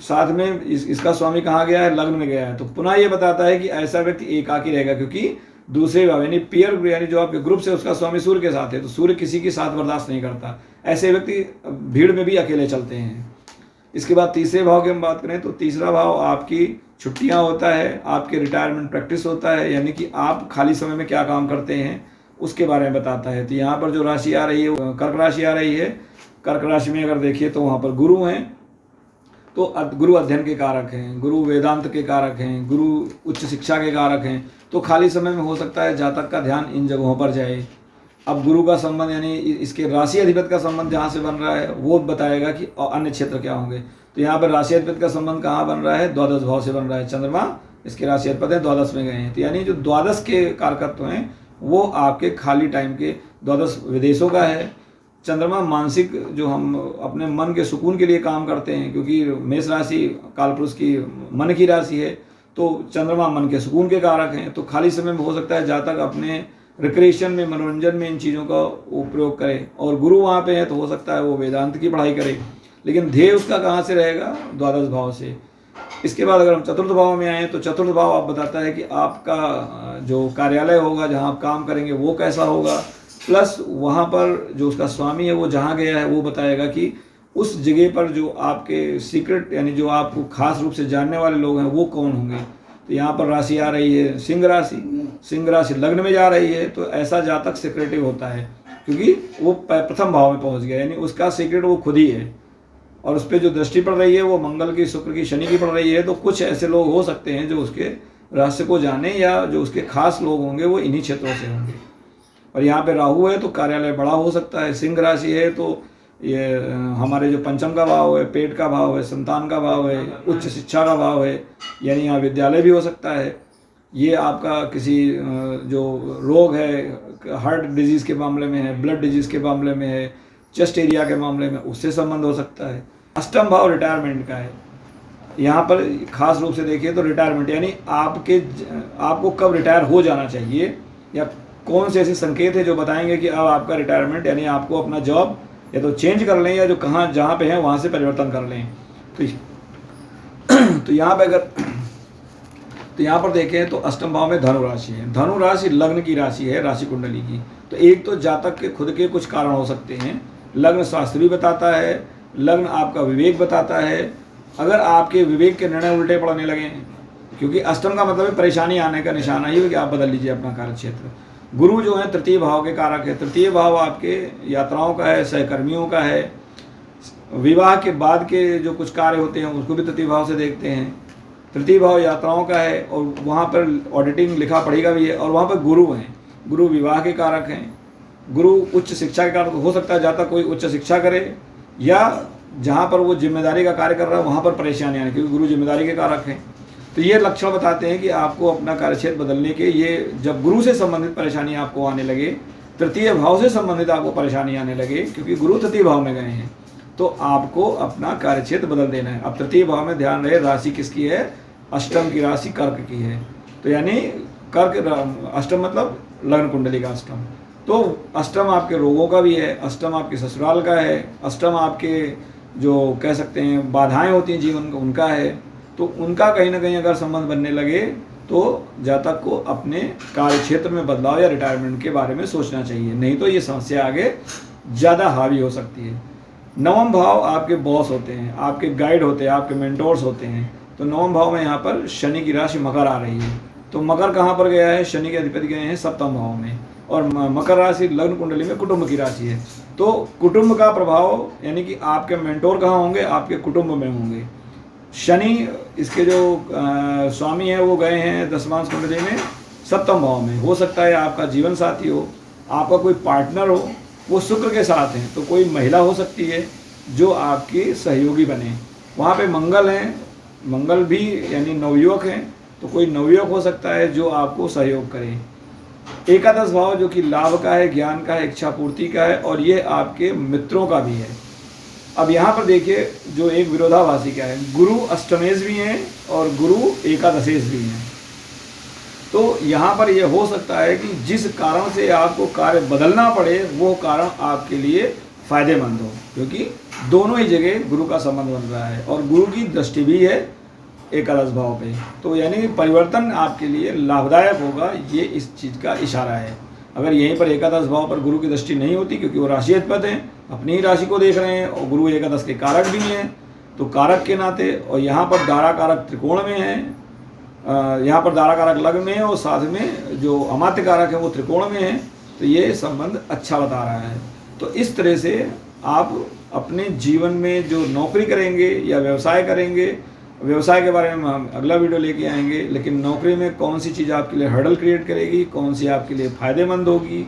साथ में इसका स्वामी कहाँ गया है, लग्न में गया है। तो पुनः ये बताता है कि ऐसा व्यक्ति एकाकी रहेगा, क्योंकि दूसरे भाव यानी पीयर यानी जो आपके ग्रुप से उसका स्वामी सूर्य के साथ है, तो सूर्य किसी के साथ बर्दाश्त नहीं करता। ऐसे व्यक्ति भीड़ में भी अकेले चलते हैं। इसके बाद तीसरे भाव की हम बात करें तो तीसरा भाव आपकी छुट्टियां होता है, आपके रिटायरमेंट प्रैक्टिस होता है, यानी कि आप खाली समय में क्या काम करते हैं उसके बारे में बताता है। तो यहाँ पर जो राशि आ रही है कर्क राशि आ रही है। कर्क राशि में अगर देखिए तो वहाँ पर गुरु हैं, तो गुरु अध्ययन के कारक हैं, गुरु वेदांत के कारक हैं, गुरु उच्च शिक्षा के कारक हैं। तो खाली समय में हो सकता है जातक का ध्यान इन जगहों पर जाए। अब गुरु का संबंध यानी इसके राशि अधिपति का संबंध जहाँ से बन रहा है वो बताएगा कि अन्य क्षेत्र क्या होंगे। तो यहाँ पर राशि अधिपति का संबंध कहाँ बन रहा है, द्वादश भाव से बन रहा है। चंद्रमा इसके राशि अधिपति है, द्वादश में गए हैं। तो यानी जो द्वादश के कारकत्व हैं वो आपके खाली टाइम के, द्वादश विदेशों का है। चंद्रमा मानसिक जो हम अपने मन के सुकून के लिए काम करते हैं, क्योंकि मेष राशि कालपुरुष की मन की राशि है, तो चंद्रमा मन के सुकून के कारक हैं। तो खाली समय में हो सकता है जातक अपने रिक्रिएशन में, मनोरंजन में इन चीज़ों का उपयोग करे। और गुरु वहाँ पे है तो हो सकता है वो वेदांत की पढ़ाई करे, लेकिन ध्येय उसका कहाँ से रहेगा, द्वादश भाव से। इसके बाद अगर हम चतुर्थ भाव में आए तो चतुर्थ भाव आप बताता है कि आपका जो कार्यालय होगा जहाँ आप काम करेंगे वो कैसा होगा, प्लस वहाँ पर जो उसका स्वामी है वो जहाँ गया है वो बताएगा कि उस जगह पर जो आपके सीक्रेट यानी जो आपको खास रूप से जानने वाले लोग हैं वो कौन होंगे। तो यहाँ पर राशि आ रही है सिंह राशि, सिंह राशि लग्न में जा रही है। तो ऐसा जातक सिक्रेटिव होता है, क्योंकि वो प्रथम भाव में पहुँच गया, यानी उसका सीक्रेट वो खुद ही है। और उस पर जो दृष्टि पड़ रही है वो मंगल की, शुक्र की, शनि की पड़ रही है। तो कुछ ऐसे लोग हो सकते हैं जो उसके रहस्य को जाने, या जो उसके खास लोग होंगे वो इन्हीं क्षेत्रों से होंगे। और यहाँ पे राहु है तो कार्यालय बड़ा हो सकता है। सिंह राशि है तो ये हमारे जो पंचम का भाव है, पेट का भाव है, संतान का भाव है, उच्च शिक्षा का भाव है, यानी यहाँ विद्यालय भी हो सकता है। ये आपका किसी जो रोग है, हार्ट डिजीज़ के मामले में है, ब्लड डिजीज़ के मामले में है, चेस्ट एरिया के मामले में, उससे संबंध हो सकता है। अष्टम भाव रिटायरमेंट का है। यहाँ पर खास रूप से देखिए तो रिटायरमेंट यानी आपको कब रिटायर हो जाना चाहिए, या कौन से ऐसे संकेत है जो बताएंगे कि अब आपका रिटायरमेंट, यानी आपको अपना जॉब या तो चेंज कर लें या जो जहाँ पे हैं वहाँ से परिवर्तन कर लें। तो यहाँ पे तो यहाँ पर देखें तो अष्टम भाव में धनु राशि है। धनु राशि लग्न की राशि है, राशि कुंडली की। तो एक तो जातक के खुद के कुछ कारण हो सकते हैं। लग्न शास्त्र भी बताता है, लग्न आपका विवेक बताता है। अगर आपके विवेक के निर्णय उल्टे पड़ने लगे, क्योंकि अष्टम का मतलब है परेशानी आने का निशाना ही है कि आप बदल लीजिए अपना कार्य क्षेत्र। गुरु जो है तृतीय भाव के कारक है। तृतीय भाव आपके यात्राओं का है, सहकर्मियों का है। विवाह के बाद के जो कुछ कार्य होते हैं उसको भी तृतीय भाव से देखते हैं। तृतीय भाव यात्राओं का है और वहाँ पर ऑडिटिंग, लिखा पढ़ी का भी है। और वहाँ पर गुरु हैं, गुरु विवाह के कारक हैं। गुरु उच्च शिक्षा के कारक, हो सकता है जाता कोई उच्च शिक्षा करे, या जहाँ पर वो जिम्मेदारी का कार्य कर रहा है वहाँ पर परेशानी आने, क्योंकि गुरु जिम्मेदारी के कारक हैं। तो ये लक्षण बताते हैं कि आपको अपना कार्यक्षेत्र बदलने के, ये जब गुरु से संबंधित परेशानी आपको आने लगे, तृतीय भाव से संबंधित आपको परेशानी आने लगे, क्योंकि गुरु तृतीय भाव में गए हैं, तो आपको अपना कार्यक्षेत्र बदल देना है। अब तृतीय भाव में ध्यान रहे राशि किसकी है, अष्टम की राशि कर्क की है। तो यानी कर्क, अष्टम मतलब लग्न कुंडली का अष्टम। तो अष्टम आपके रोगों का भी है, अष्टम आपके ससुराल का है, अष्टम आपके जो कह सकते हैं बाधाएं होती हैं जीवन को, उनका है। तो उनका कहीं ना कहीं अगर संबंध बनने लगे तो जातक को अपने कार्य क्षेत्र में बदलाव या रिटायरमेंट के बारे में सोचना चाहिए, नहीं तो ये समस्या आगे ज़्यादा हावी हो सकती है। नवम भाव आपके बॉस होते हैं, आपके गाइड होते हैं, आपके मेंटोर्स होते हैं। तो नवम भाव में यहाँ पर शनि की राशि मकर आ रही है। तो मकर कहाँ पर गया है? शनि के अधिपति गए हैं सप्तम भाव में, और मकर राशि लग्न कुंडली में कुटुंब की राशि है। तो कुटुंब का प्रभाव यानी कि आपके मेंटोर कहाँ होंगे? आपके कुटुंब में होंगे। शनि इसके जो स्वामी हैं वो गए हैं दशमांश कुंडली में सप्तम भाव में। हो सकता है आपका जीवन साथी हो, आपका कोई पार्टनर हो, वो शुक्र के साथ हैं। तो कोई महिला हो सकती है जो आपकी सहयोगी बने। वहाँ पे मंगल हैं, मंगल भी यानी नवयुवक हैं, तो कोई नवयुवक हो सकता है जो आपको सहयोग करे। एकादश भाव जो कि लाभ का है, ज्ञान का है, इच्छा पूर्ति का है, और ये आपके मित्रों का भी है। अब यहाँ पर देखिए जो एक विरोधाभासी क्या है, गुरु अष्टमेश भी हैं और गुरु एकादशेश भी हैं। तो यहाँ पर यह हो सकता है कि जिस कारण से आपको कार्य बदलना पड़े वो कारण आपके लिए फायदेमंद हो, क्योंकि दोनों ही जगह गुरु का संबंध बन रहा है और गुरु की दृष्टि भी है एकादश भाव पे। तो यानी परिवर्तन आपके लिए लाभदायक होगा, ये इस चीज़ का इशारा है। अगर यहीं पर एकादश भाव पर गुरु की दृष्टि नहीं होती, क्योंकि वो राशि अधिपति हैं, अपनी ही राशि को देख रहे हैं, और गुरु एकादश के कारक भी हैं, तो कारक के नाते, और यहाँ पर दारा कारक त्रिकोण में है, यहाँ पर दारा कारक लग्न में है, और साथ में जो अमात्य कारक है वो त्रिकोण में है। तो ये संबंध अच्छा बता रहा है। तो इस तरह से आप अपने जीवन में जो नौकरी करेंगे या व्यवसाय करेंगे, व्यवसाय के बारे में हम अगला वीडियो लेके आएंगे, लेकिन नौकरी में कौन सी चीज़ आपके लिए हर्डल क्रिएट करेगी, कौन सी आपके लिए फ़ायदेमंद होगी,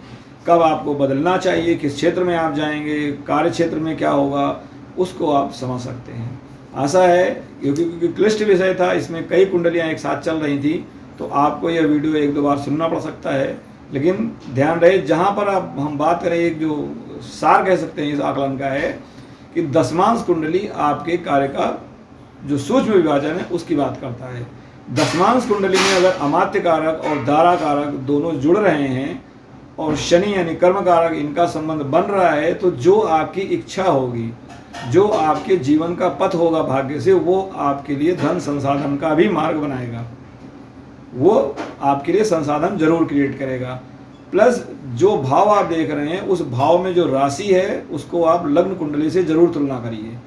कब आपको बदलना चाहिए, किस क्षेत्र में आप जाएंगे, कार्य क्षेत्र में क्या होगा, उसको आप समझ सकते हैं। आशा है क्योंकि क्लिष्ट विषय था, इसमें कई कुंडलियाँ एक साथ चल रही थी, तो आपको यह वीडियो एक दो बार सुनना पड़ सकता है। लेकिन ध्यान रहे, जहाँ पर आप हम बात करें, एक जो सार कह सकते हैं इस आकलन का है कि दशमांश कुंडली आपके कार्य का जो सूक्ष्म विभाजन है उसकी बात करता है। दशमांश कुंडली में अगर अमात्य कारक और दारा कारक दोनों जुड़ रहे हैं और शनि यानी कर्म कारक इनका संबंध बन रहा है, तो जो आपकी इच्छा होगी, जो आपके जीवन का पथ होगा भाग्य से, वो आपके लिए धन संसाधन का भी मार्ग बनाएगा, वो आपके लिए संसाधन जरूर क्रिएट करेगा। प्लस जो भाव आप देख रहे हैं उस भाव में जो राशि है उसको आप लग्न कुंडली से जरूर तुलना करिए।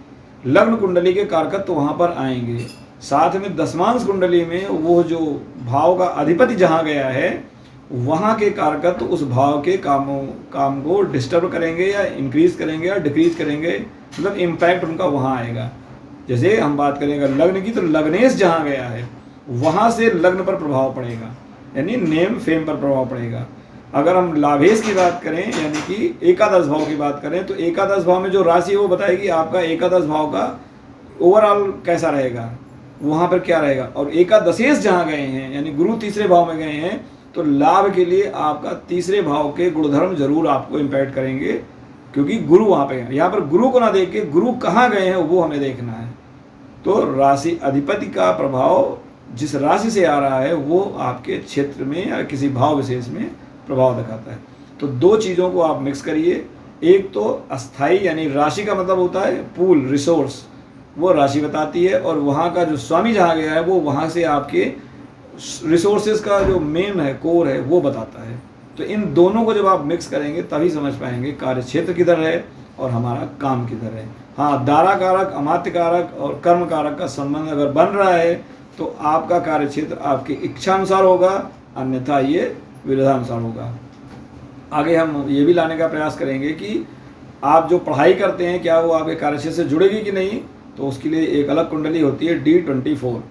लग्न कुंडली के कारकत्व वहाँ पर आएंगे, साथ में दशमांश कुंडली में वो जो भाव का अधिपति जहाँ गया है वहाँ के कारकत्व उस भाव के काम को डिस्टर्ब करेंगे या इंक्रीज करेंगे या डिक्रीज करेंगे, मतलब इम्पैक्ट उनका वहाँ आएगा। जैसे हम बात करेंगे लग्न की, तो लग्नेश जहाँ गया है वहाँ से लग्न पर प्रभाव पड़ेगा, यानी नेम फेम पर प्रभाव पड़ेगा। अगर हम लाभेश की बात करें यानी कि एकादश भाव की बात करें, तो एकादश भाव में जो राशि है वो बताएगी आपका एकादश भाव का ओवरऑल कैसा रहेगा, वहाँ पर क्या रहेगा। और एकादशेश जहाँ गए हैं यानी गुरु तीसरे भाव में गए हैं, तो लाभ के लिए आपका तीसरे भाव के गुणधर्म जरूर आपको इम्पैक्ट करेंगे, क्योंकि गुरु वहाँ पे हैं। यहाँ पर गुरु को ना देख के गुरु कहाँ गए हैं वो हमें देखना है। तो राशि अधिपति का प्रभाव जिस राशि से आ रहा है वो आपके क्षेत्र में या किसी भाव विशेष में प्रभाव दिखाता है। तो दो चीज़ों को आप मिक्स करिए, एक तो अस्थाई यानी राशि का मतलब होता है पूल रिसोर्स, वो राशि बताती है, और वहाँ का जो स्वामी जहाँ गया है वो वहाँ से आपके रिसोर्सेज का जो मेन है कोर है वो बताता है। तो इन दोनों को जब आप मिक्स करेंगे तभी समझ पाएंगे कार्य क्षेत्र किधर है और हमारा काम किधर है। हाँ, दारा कारक, अमात्य कारक और कर्म कारक का संबंध अगर बन रहा है तो आपका कार्य क्षेत्र आपकी इच्छा अनुसार होगा, अन्यथा ये विरोधानुसार होगा। आगे हम ये भी लाने का प्रयास करेंगे कि आप जो पढ़ाई करते हैं क्या वो आपके कार्य क्षेत्र से जुड़ेगी कि नहीं, तो उसके लिए एक अलग कुंडली होती है D24।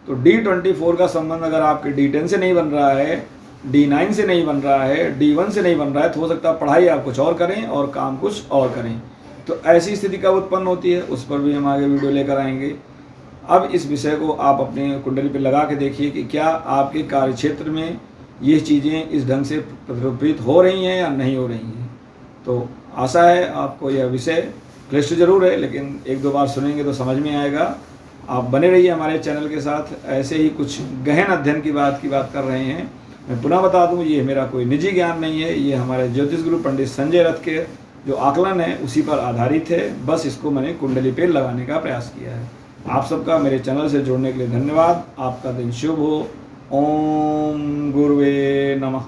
तो D24 का संबंध अगर आपके D10 से नहीं बन रहा है, D9 से नहीं बन रहा है, D1 से नहीं बन रहा है, तो हो सकता है पढ़ाई आप कुछ और करें और काम कुछ और करें। तो ऐसी स्थिति कब उत्पन्न होती है उस पर भी हम आगे वीडियो लेकर आएंगे। अब इस विषय को आप अपने कुंडली पर लगा के देखिए कि क्या आपके कार्य क्षेत्र में ये चीज़ें इस ढंग से प्रतिरूपित हो रही हैं या नहीं हो रही हैं। तो आशा है आपको यह विषय क्लिष्ट जरूर है, लेकिन एक दो बार सुनेंगे तो समझ में आएगा। आप बने रहिए हमारे चैनल के साथ, ऐसे ही कुछ गहन अध्ययन की बात कर रहे हैं। मैं पुनः बता दूं, ये मेरा कोई निजी ज्ञान नहीं है, ये हमारे ज्योतिष गुरु पंडित संजय रथ के जो आकलन है उसी पर आधारित है, बस इसको मैंने कुंडली पे लगाने का प्रयास किया है। आप सबका मेरे चैनल से जुड़ने के लिए धन्यवाद। आपका दिन शुभ हो। ओम गुरुवे नमः।